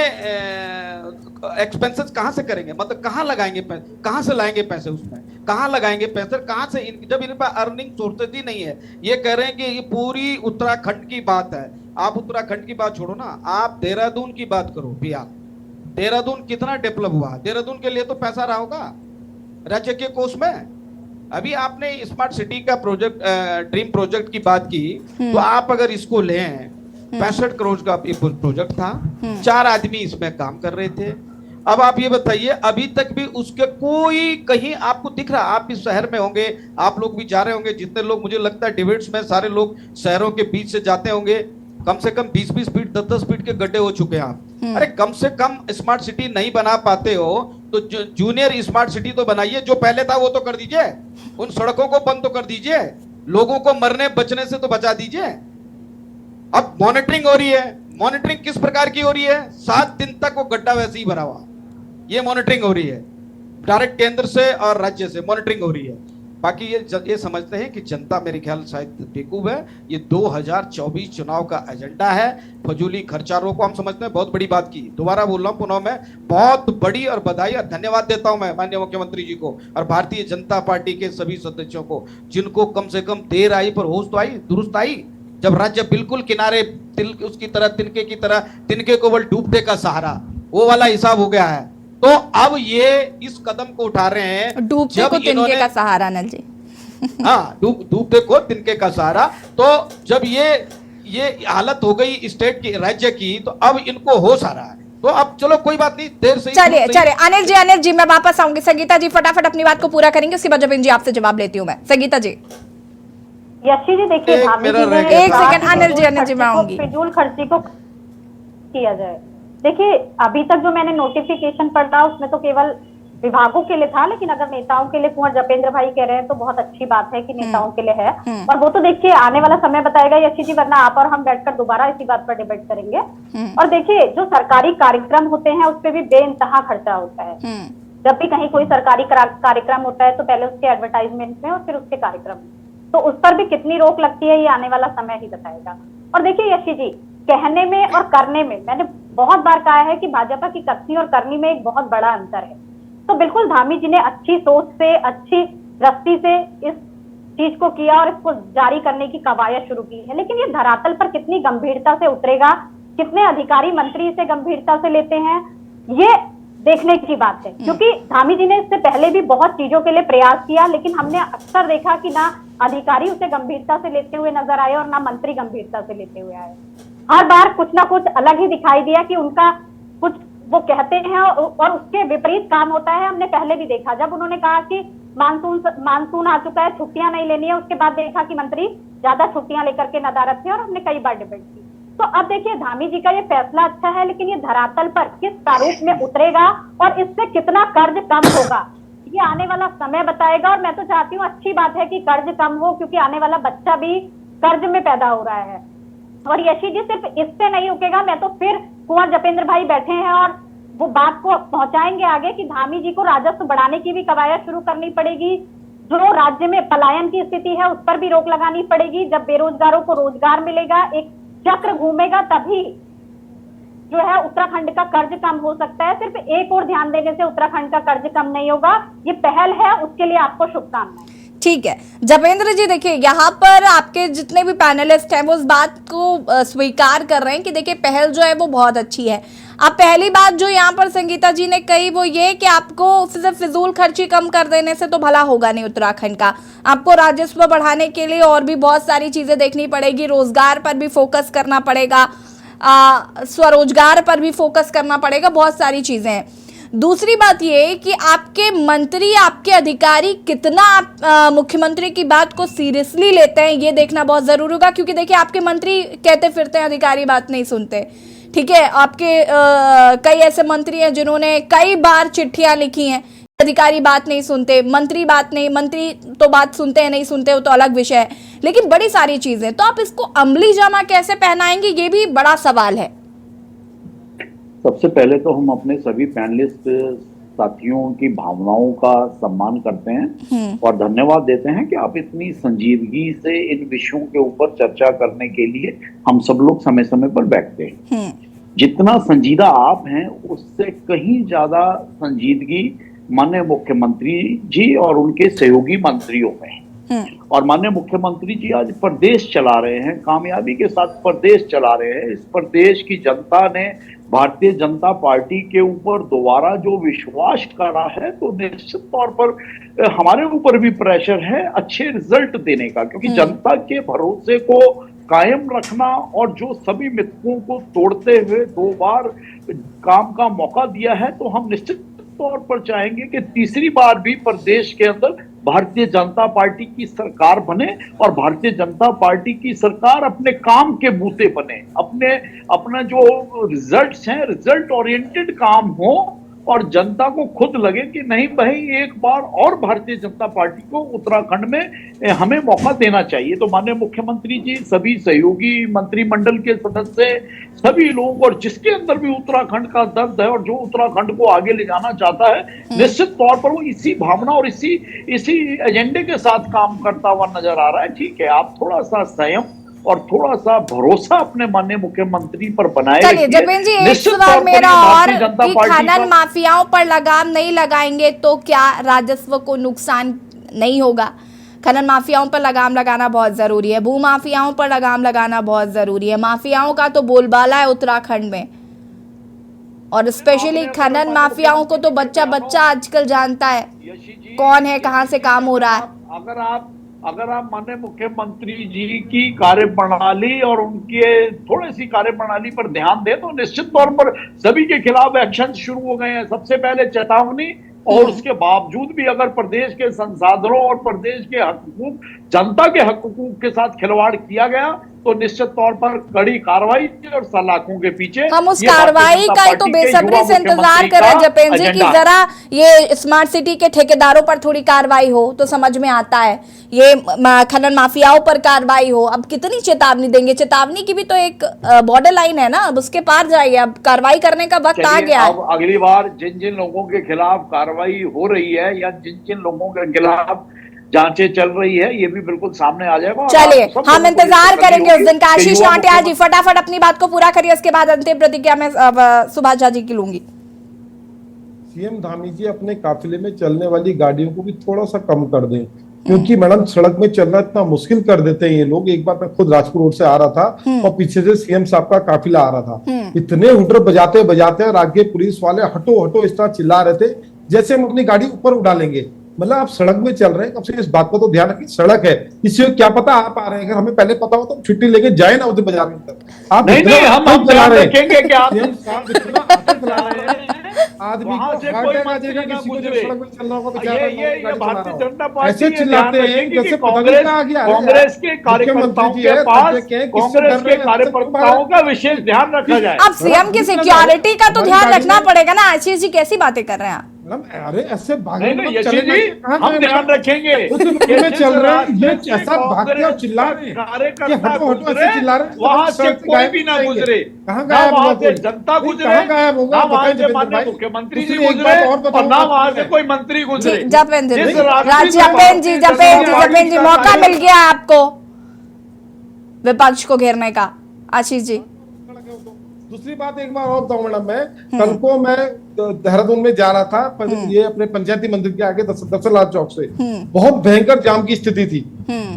एक्सपेंसेस कहां से करेंगे? मतलब कहां लगाएंगे पैसे, कहां से लाएंगे पैसे, उसमें कहां लगाएंगे पैसे, कहां से जब इनके पास अर्निंग सोर्सेज ही नहीं है। ये कह रहे हैं कि ये पूरी उत्तराखंड की बात है। आप उत्तराखंड की बात छोड़ो ना, आप देहरादून की बात करो भैया। देहरादून कितना डेवलप हुआ? देहरादून के लिए तो पैसा रहा होगा राज्य के कोष में। अभी आपने स्मार्ट सिटी का प्रोजेक्ट, ड्रीम प्रोजेक्ट की बात की, तो आप अगर इसको लें, 65 करोड़ का प्रोजेक्ट था, 4 आदमी इसमें काम कर रहे थे। अब आप ये बताइए, अभी तक भी उसके कोई कहीं आपको दिख रहा? आप इस शहर में होंगे, आप लोग भी जा रहे होंगे, जितने लोग मुझे लगता है डिबेट्स में सारे लोग शहरों के बीच से जाते होंगे, कम से कम 20-20 फीट 10-10 फीट के गड्ढे हो चुके हैं आप। अरे कम से कम स्मार्ट सिटी नहीं बना पाते हो तो जूनियर स्मार्ट सिटी तो बनाइए। जो पहले था वो तो कर दीजिए, उन सड़कों को बंद तो कर दीजिए, लोगों को मरने बचने से तो बचा दीजिए। अब मॉनिटरिंग हो रही है, मॉनिटरिंग किस प्रकार की हो रही है? 7 दिन तक वो गड्ढा वैसे ही भरा हुआ, ये मॉनिटरिंग हो रही है। डायरेक्ट केंद्र से और राज्य से मॉनिटरिंग हो रही है। बाकी ये समझते हैं कि जनता मेरे ख्याल शायद बेवकूफ है। ये 2024 चुनाव का एजेंडा है, फजूली खर्चा रोको। हम समझते हैं बहुत बड़ी बात की। दोबारा बोल रहा हूं, पुनः मैं बहुत बड़ी और बधाई और धन्यवाद देता हूं मैं माननीय मुख्यमंत्री जी को और भारतीय जनता पार्टी के सभी सदस्यों को, जिनको कम से कम देर आई पर होश तो आई, दुरुस्त आई। जब राज्य बिल्कुल किनारे उसकी तरह, तिनके की तरह, तिनके को बल डूबते का सहारा, वो वाला हिसाब हो गया है। तो अब ये इस कदम को उठा रहे हैं, डूबते को तिनके का सहारा। नल जी हाँ, डूबते को तिनके का सहारा। तो जब ये हालत हो गई स्टेट की, राज्य की, तो अब इनको होश आ रहा है। तो अब चलो कोई बात नहीं, देर से चलिए अनिल जी मैं वापस आऊंगी। संगीता जी फटाफट अपनी बात को पूरा करेंगे, उसके बाद जब जी आपसे जवाब लेती हूँ मैं। संगीता जी। यशी जी देखिए, एक सेकंड अनिल जी मैं आऊंगी। फिजूल खर्ची को किया जाए। देखिए अभी तक जो मैंने नोटिफिकेशन पढ़ा उसमें तो केवल विभागों के लिए था, लेकिन अगर नेताओं के लिए कुंवर जपेंद्र भाई कह रहे हैं तो बहुत अच्छी बात है कि नेताओं के लिए है। और वो तो देखिए आने वाला समय बताएगा यशी जी, वरना आप और हम बैठकर दोबारा इसी बात पर डिबेट करेंगे। और देखिए जो सरकारी कार्यक्रम होते हैं उस पर भी बेइंतहा खर्चा होता है। जब भी कहीं कोई सरकारी कार्यक्रम होता है तो पहले उसके एडवर्टाइजमेंट में और फिर उसके कार्यक्रम में, तो उस पर भी कितनी रोक लगती है ये आने वाला समय ही बताएगा। और देखिए यशी जी, कहने में और करने में मैंने बहुत बार कहा है कि भाजपा की कथनी और करनी में एक बहुत बड़ा अंतर है। तो बिल्कुल धामी जी ने अच्छी सोच से, अच्छी दृष्टि से इस चीज को किया और इसको जारी करने की कवायद शुरू की है, लेकिन ये धरातल पर कितनी गंभीरता से उतरेगा, कितने अधिकारी मंत्री इसे गंभीरता से लेते हैं, ये देखने की बात है। क्योंकि धामी जी ने इससे पहले भी बहुत चीजों के लिए प्रयास किया, लेकिन हमने अक्सर देखा कि ना अधिकारी उसे गंभीरता से लेते हुए नजर आए और ना मंत्री गंभीरता से लेते हुए आए। हर बार कुछ ना कुछ अलग ही दिखाई दिया कि उनका कुछ वो कहते हैं और उसके विपरीत काम होता है। हमने पहले भी देखा, जब उन्होंने कहा कि मानसून आ चुका है, छुट्टियां नहीं लेनी है, उसके बाद देखा कि मंत्री ज्यादा छुट्टियां लेकर के नदारद थे और हमने कई बार डिबेट की। तो अब देखिए धामी जी का ये फैसला अच्छा है, लेकिन ये धरातल पर किस प्रारूप में उतरेगा और इससे कितना कर्ज कम होगा ये आने वाला समय बताएगा। और मैं तो चाहती हूँ, अच्छी बात है कि कर्ज कम हो, क्योंकि आने वाला बच्चा भी कर्ज में पैदा हो रहा है। और यशी जी सिर्फ इससे नहीं रुकेगा, मैं तो फिर कुंवर जपेंद्र भाई बैठे हैं और वो बात को पहुंचाएंगे आगे कि धामी जी को राजस्व बढ़ाने की भी कवायद शुरू करनी पड़ेगी, जो राज्य में पलायन की स्थिति है उस पर भी रोक लगानी पड़ेगी। जब बेरोजगारों को रोजगार मिलेगा, एक चक्र घूमेगा, तभी जो है उत्तराखंड का कर्ज कम हो सकता है। सिर्फ एक और ध्यान देने से उत्तराखंड का कर्ज कम नहीं होगा, ये पहल है, उसके लिए आपको शुभकामनाएं। ठीक है जपेंद्र जी, देखिए यहाँ पर आपके जितने भी पैनलिस्ट हैं वो उस बात को स्वीकार कर रहे हैं कि देखिए पहल जो है वो बहुत अच्छी है। अब पहली बात जो यहाँ पर संगीता जी ने कही वो ये कि आपको सिर्फ फिजूल खर्ची कम कर देने से तो भला होगा नहीं उत्तराखंड का, आपको राजस्व बढ़ाने के लिए और भी बहुत सारी चीजें देखनी पड़ेगी, रोजगार पर भी फोकस करना पड़ेगा, स्वरोजगार पर भी फोकस करना पड़ेगा, बहुत सारी चीजें हैं। दूसरी बात ये कि आपके मंत्री, आपके अधिकारी कितना मुख्यमंत्री की बात को सीरियसली लेते हैं ये देखना बहुत जरूरी होगा, क्योंकि देखिए आपके मंत्री कहते फिरते हैं, अधिकारी बात नहीं सुनते। ठीक है, आपके कई ऐसे मंत्री हैं जिन्होंने कई बार चिट्ठियां लिखी हैं, अधिकारी बात नहीं सुनते, मंत्री बात नहीं, मंत्री तो बात सुनते हैं नहीं सुनते वो तो अलग विषय है, लेकिन बड़ी सारी चीजें, तो आप इसको अमली जामा कैसे पहनाएंगे ये भी बड़ा सवाल है। सबसे पहले तो हम अपने सभी पैनलिस्ट साथियों की भावनाओं का सम्मान करते हैं और धन्यवाद देते हैं कि आप इतनी संजीदगी से इन विषयों के ऊपर चर्चा करने के लिए हम सब लोग समय समय पर बैठते हैं। जितना संजीदा आप हैं उससे कहीं ज्यादा संजीदगी माननीय मुख्यमंत्री जी और उनके सहयोगी मंत्रियों में है। और माननीय मुख्यमंत्री जी आज प्रदेश चला रहे हैं, कामयाबी के साथ प्रदेश चला रहे हैं। इस प्रदेश की जनता ने भारतीय जनता पार्टी के ऊपर दोबारा जो विश्वास करा है, तो निश्चित तौर पर हमारे ऊपर भी प्रेशर है अच्छे रिजल्ट देने का, क्योंकि जनता के भरोसे को कायम रखना और जो सभी मिथकों को तोड़ते हुए 2 बार काम का मौका दिया है, तो हम निश्चित तौर पर चाहेंगे कि तीसरी बार भी प्रदेश के अंदर भारतीय जनता पार्टी की सरकार बने और भारतीय जनता पार्टी की सरकार अपने काम के बूते बने, अपने जो रिजल्ट्स हैं रिजल्ट ओरिएंटेड काम हो और जनता को खुद लगे कि नहीं भाई एक बार और भारतीय जनता पार्टी को उत्तराखंड में हमें मौका देना चाहिए। तो माननीय मुख्यमंत्री जी, सभी सहयोगी मंत्रिमंडल के सदस्य, सभी लोग और जिसके अंदर भी उत्तराखंड का दर्द है और जो उत्तराखंड को आगे ले जाना चाहता है, निश्चित तौर पर वो इसी भावना और इसी एजेंडे के साथ काम करता हुआ नजर आ रहा है। ठीक है, आप थोड़ा सा संयम और थोड़ा सा भरोसा अपने माननीय मुख्यमंत्री पर बनाए रखिए। जपेंद्र जी, एक सवाल मेरा और कि खनन माफियाओं पर लगाम नहीं लगाएंगे तो क्या राजस्व को नुकसान नहीं होगा? खनन माफियाओं पर लगाम लगाना बहुत जरूरी है, भू माफियाओं पर लगाम लगाना बहुत जरूरी है। माफियाओं का तो बोलबाला है उत्तराखंड में, और स्पेशली खनन माफियाओं को तो बच्चा बच्चा आजकल जानता है कौन है, कहां से काम हो रहा है। अगर आप माननीय मुख्यमंत्री जी की कार्यप्रणाली और उनके थोड़ी सी कार्यप्रणाली पर ध्यान दें तो निश्चित तौर पर सभी के खिलाफ एक्शन शुरू हो गए हैं। सबसे पहले चेतावनी, और उसके बावजूद भी अगर प्रदेश के संसाधनों और प्रदेश के हकूक, जनता के हकूक के साथ खिलवाड़ किया गया तो निश्चित तौर पर कड़ी कार्रवाई और सलाखों के पीछे हम उस कार्रवाई का तो बेसब्री से इंतजार कर रहे हैं जपेंद्र जी, कि जरा ये स्मार्ट सिटी के ठेकेदारों पर थोड़ी कार्रवाई हो तो समझ में आता है, ये खनन माफियाओं पर कार्रवाई हो। अब कितनी चेतावनी देंगे? चेतावनी की भी तो एक बॉर्डर लाइन है ना, अब उसके पार जाइए, अब कार्रवाई करने का वक्त आ गया है। अब अगली बार जिन जिन लोगों के खिलाफ कार्रवाई हो रही है या जिन जिन लोगों के खिलाफ जांचें चल रही है, ये भी बिल्कुल सामने आ जाएगा। चलिए हम इंतजार करेंगे उस दिन का। आशीष लांटिया जी फटाफट अपनी बात को पूरा करिए, उसके बाद अंतिम प्रतिक्रिया में सुभाष झा जी की लूंगी। सीएम धामी जी अपने काफिले में चलने वाली गाड़ियों को भी थोड़ा सा कम कर दें, क्योंकि मैडम सड़क में चलना इतना मुश्किल कर देते हैं ये लोग। एक बार मैं खुद राजपुर रोड से आ रहा था और पीछे से सीएम साहब का काफिला आ रहा था, इतने हुटर बजाते बजाते और आगे पुलिस वाले हटो हटो इस तरह चिल्ला रहे थे जैसे हम अपनी गाड़ी ऊपर उड़ा लेंगे। मतलब आप सड़क में चल रहे हैं, कम से कम इस बात को तो ध्यान रखिए, सड़क है, इससे क्या पता आप आ रहे हैं, अगर हमें पहले पता हो तो छुट्टी लेके जाए ना उधर बाजार में। आप नहीं हम ध्यान रखेंगे कि आप आदमी को से कोई मंत्री ना गुजरे। सड़क में चल रहा होगा ये भारतीय जनता पार्टी ऐसे चिल्लाते हैं जैसे कांग्रेस के कार्यकर्ताओं के पास कांग्रेस के कार्यकर्ताओं का विशेष ध्यान रखा जाए। अब सीएम की सिक्योरिटी का तो ध्यान रखना पड़ेगा ना। आशीष जी कैसी बातें कर रहे हैं आप? मैडम अरे ऐसे भागने नहीं में यशी चलेगा जी, कि कहाँ हम गए ध्यान मैडम? रखेंगे उस रूट में चल रहे हैं, ये ऐसा भागते और चिल्ला रहे हैं कि कार्यकर्ता हटो हटो ऐसे चिल्ला रहे हैं, वहां से सड़क कोई गायब भी ना हो जाएंगे। गुजरे, कहाँ ना गायब वहां होगा से कोई? जनता नहीं, गुजरे, कहाँ गायब होगा? ना वहां बताइए से देवेंद्र माननीय भाई। मुख्यमंत्री जी दूसरी एक गुजरे बात और और ना बताऊं वहां से आपको कोई मंत्री गुजरे। जी जपेंद्र जिस जी, राजनीति जपेंद्र जी, जपेंद्र जी, मौका मिल गया आपको विपक्ष को घेरने का। आशीष जी, दूसरी बात एक बार और बताऊं मैडम, मैं कल को मैं देहरादून में जा रहा था, ये अपने पंचायती मंदिर के आगे दशरथ चौक से बहुत भयंकर जाम की स्थिति थी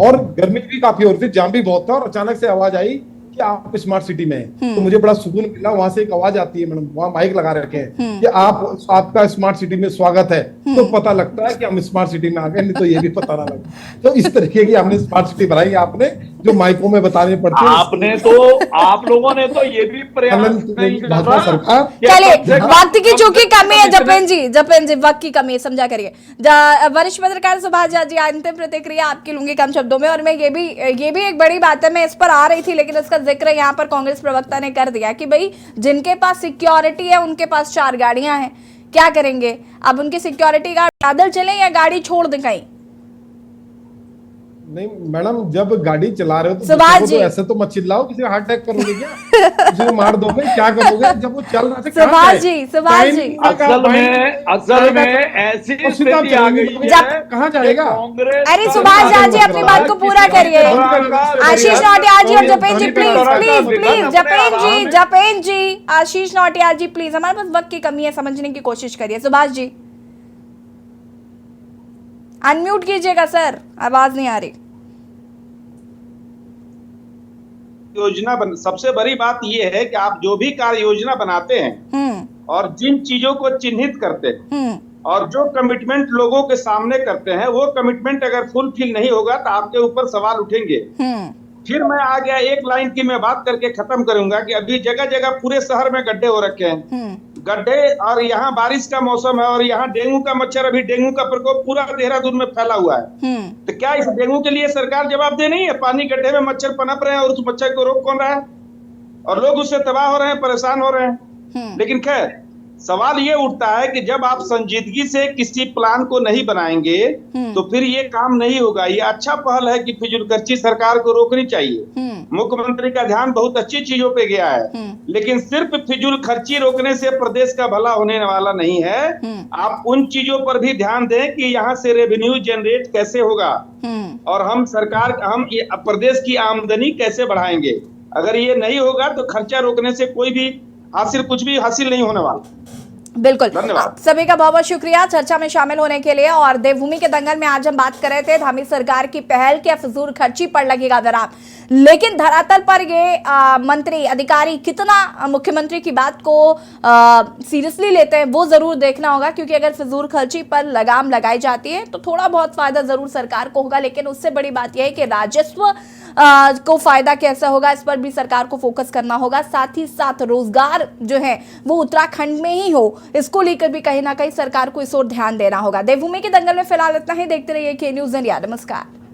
और गर्मी भी काफी हो रही थी, जाम भी बहुत था और अचानक से आवाज आई कि आप स्मार्ट सिटी में हैं। तो मुझे बड़ा सुकून मिला। वहां से एक आवाज आती है मैडम, वहां माइक लगा रखे हैं कि आपका स्मार्ट सिटी में स्वागत है। तो पता लगता है कि हम स्मार्ट सिटी में आ गए, नहीं तो ये भी पता ना लगे। तो इस तरीके की हमने स्मार्ट सिटी बनाई, आपने जो माइकों में बतानी पड़ती है। आपने तो, आप लोगों ने तो ये भी प्रयास नहीं भाजपा सरकार। चलिए वक्त की चूंकि कमी है जपेंद्र जी वक्त की कमी है, समझा करिए। वरिष्ठ पत्रकार सुभाष झा जी, अंतिम प्रतिक्रिया आपकी लूंगी कम शब्दों में। और मैं ये भी एक बड़ी बात है, मैं इस पर आ रही थी लेकिन इसका जिक्र यहाँ पर कांग्रेस प्रवक्ता ने कर दिया कि भाई जिनके पास सिक्योरिटी है उनके पास 4 गाड़ियां हैं, क्या करेंगे अब? उनकी सिक्योरिटी गार्ड पैदल चले या गाड़ी छोड़ दें कहीं? नहीं मैडम, जब गाड़ी चला रहे हो तो सुभाष जी, तो ऐसे तो मत चिल्लाओ, किसी का हार्ट अटैक करोगे क्या? किसी को मार दोगे, क्या करोगे जब वो चल रहा है? सुभाष जी, असल में ऐसी स्थिति आ गई है, कहाँ जाएगा? कांग्रेस। अरे सुभाष झा जी अपनी बात को पूरा करिए। आशीष नौटियाल जी और जपेंद्र जी प्लीज जपेंद्र जी, आशीष नौटियाल जी प्लीज, हमारे पास वक्त की कमी है, समझने की कोशिश करिए। सुभाष जी अनम्यूट कीजिएगा सर, आवाज नहीं आ रही। सबसे बड़ी बात यह है कि आप जो भी कार्य योजना बनाते हैं और जिन चीजों को चिन्हित करते हैं और जो कमिटमेंट लोगों के सामने करते हैं, वो कमिटमेंट अगर फुलफिल नहीं होगा तो आपके ऊपर सवाल उठेंगे। फिर मैं आ गया एक लाइन की मैं बात करके खत्म करूंगा कि अभी जगह जगह पूरे शहर में गड्ढे हो रखे हैं, गड्ढे, और यहाँ बारिश का मौसम है और यहाँ डेंगू का मच्छर, अभी डेंगू का प्रकोप पूरा देहरादून में फैला हुआ है। तो क्या इस डेंगू के लिए सरकार जवाबदेह नहीं है? पानी गड्ढे में मच्छर पनप रहे हैं और उस मच्छर को रोक कौन रहा है? और लोग उससे तबाह हो रहे हैं, परेशान हो रहे हैं। लेकिन खैर सवाल ये उठता है कि जब आप संजीदगी से किसी प्लान को नहीं बनाएंगे तो फिर ये काम नहीं होगा। ये अच्छा पहल है कि फिजूलखर्ची सरकार को रोकनी चाहिए। मुख्यमंत्री का ध्यान बहुत अच्छी चीजों पे गया है, लेकिन सिर्फ फिजूलखर्ची रोकने से प्रदेश का भला होने वाला नहीं है। आप उन चीजों पर भी ध्यान दें कि यहाँ से रेवेन्यू जनरेट कैसे होगा और हम प्रदेश की आमदनी कैसे बढ़ाएंगे। अगर ये नहीं होगा तो खर्चा रोकने से कुछ भी हासिल नहीं होने वाला। बिल्कुल, सभी का बहुत बहुत शुक्रिया चर्चा में शामिल होने के लिए। और देवभूमि के दंगल में आज हम बात कर रहे थे धामी सरकार की पहल के फिजूल खर्ची पर लगेगा विराम, लेकिन धरातल पर ये मंत्री अधिकारी कितना मुख्यमंत्री की बात को सीरियसली लेते हैं वो जरूर देखना होगा, क्योंकि अगर फिजूल खर्ची पर लगाम लगाई जाती है तो थोड़ा बहुत फायदा जरूर सरकार को होगा, लेकिन उससे बड़ी बात यह है कि राजस्व को फायदा कैसा होगा इस पर भी सरकार को फोकस करना होगा। साथ ही साथ रोजगार जो है वो उत्तराखंड में ही हो, इसको लेकर भी कहीं ना कहीं सरकार को इस ओर ध्यान देना होगा। देवभूमि के दंगल में फिलहाल इतना ही। देखते रहिए के न्यूज़ इंडिया। नमस्कार।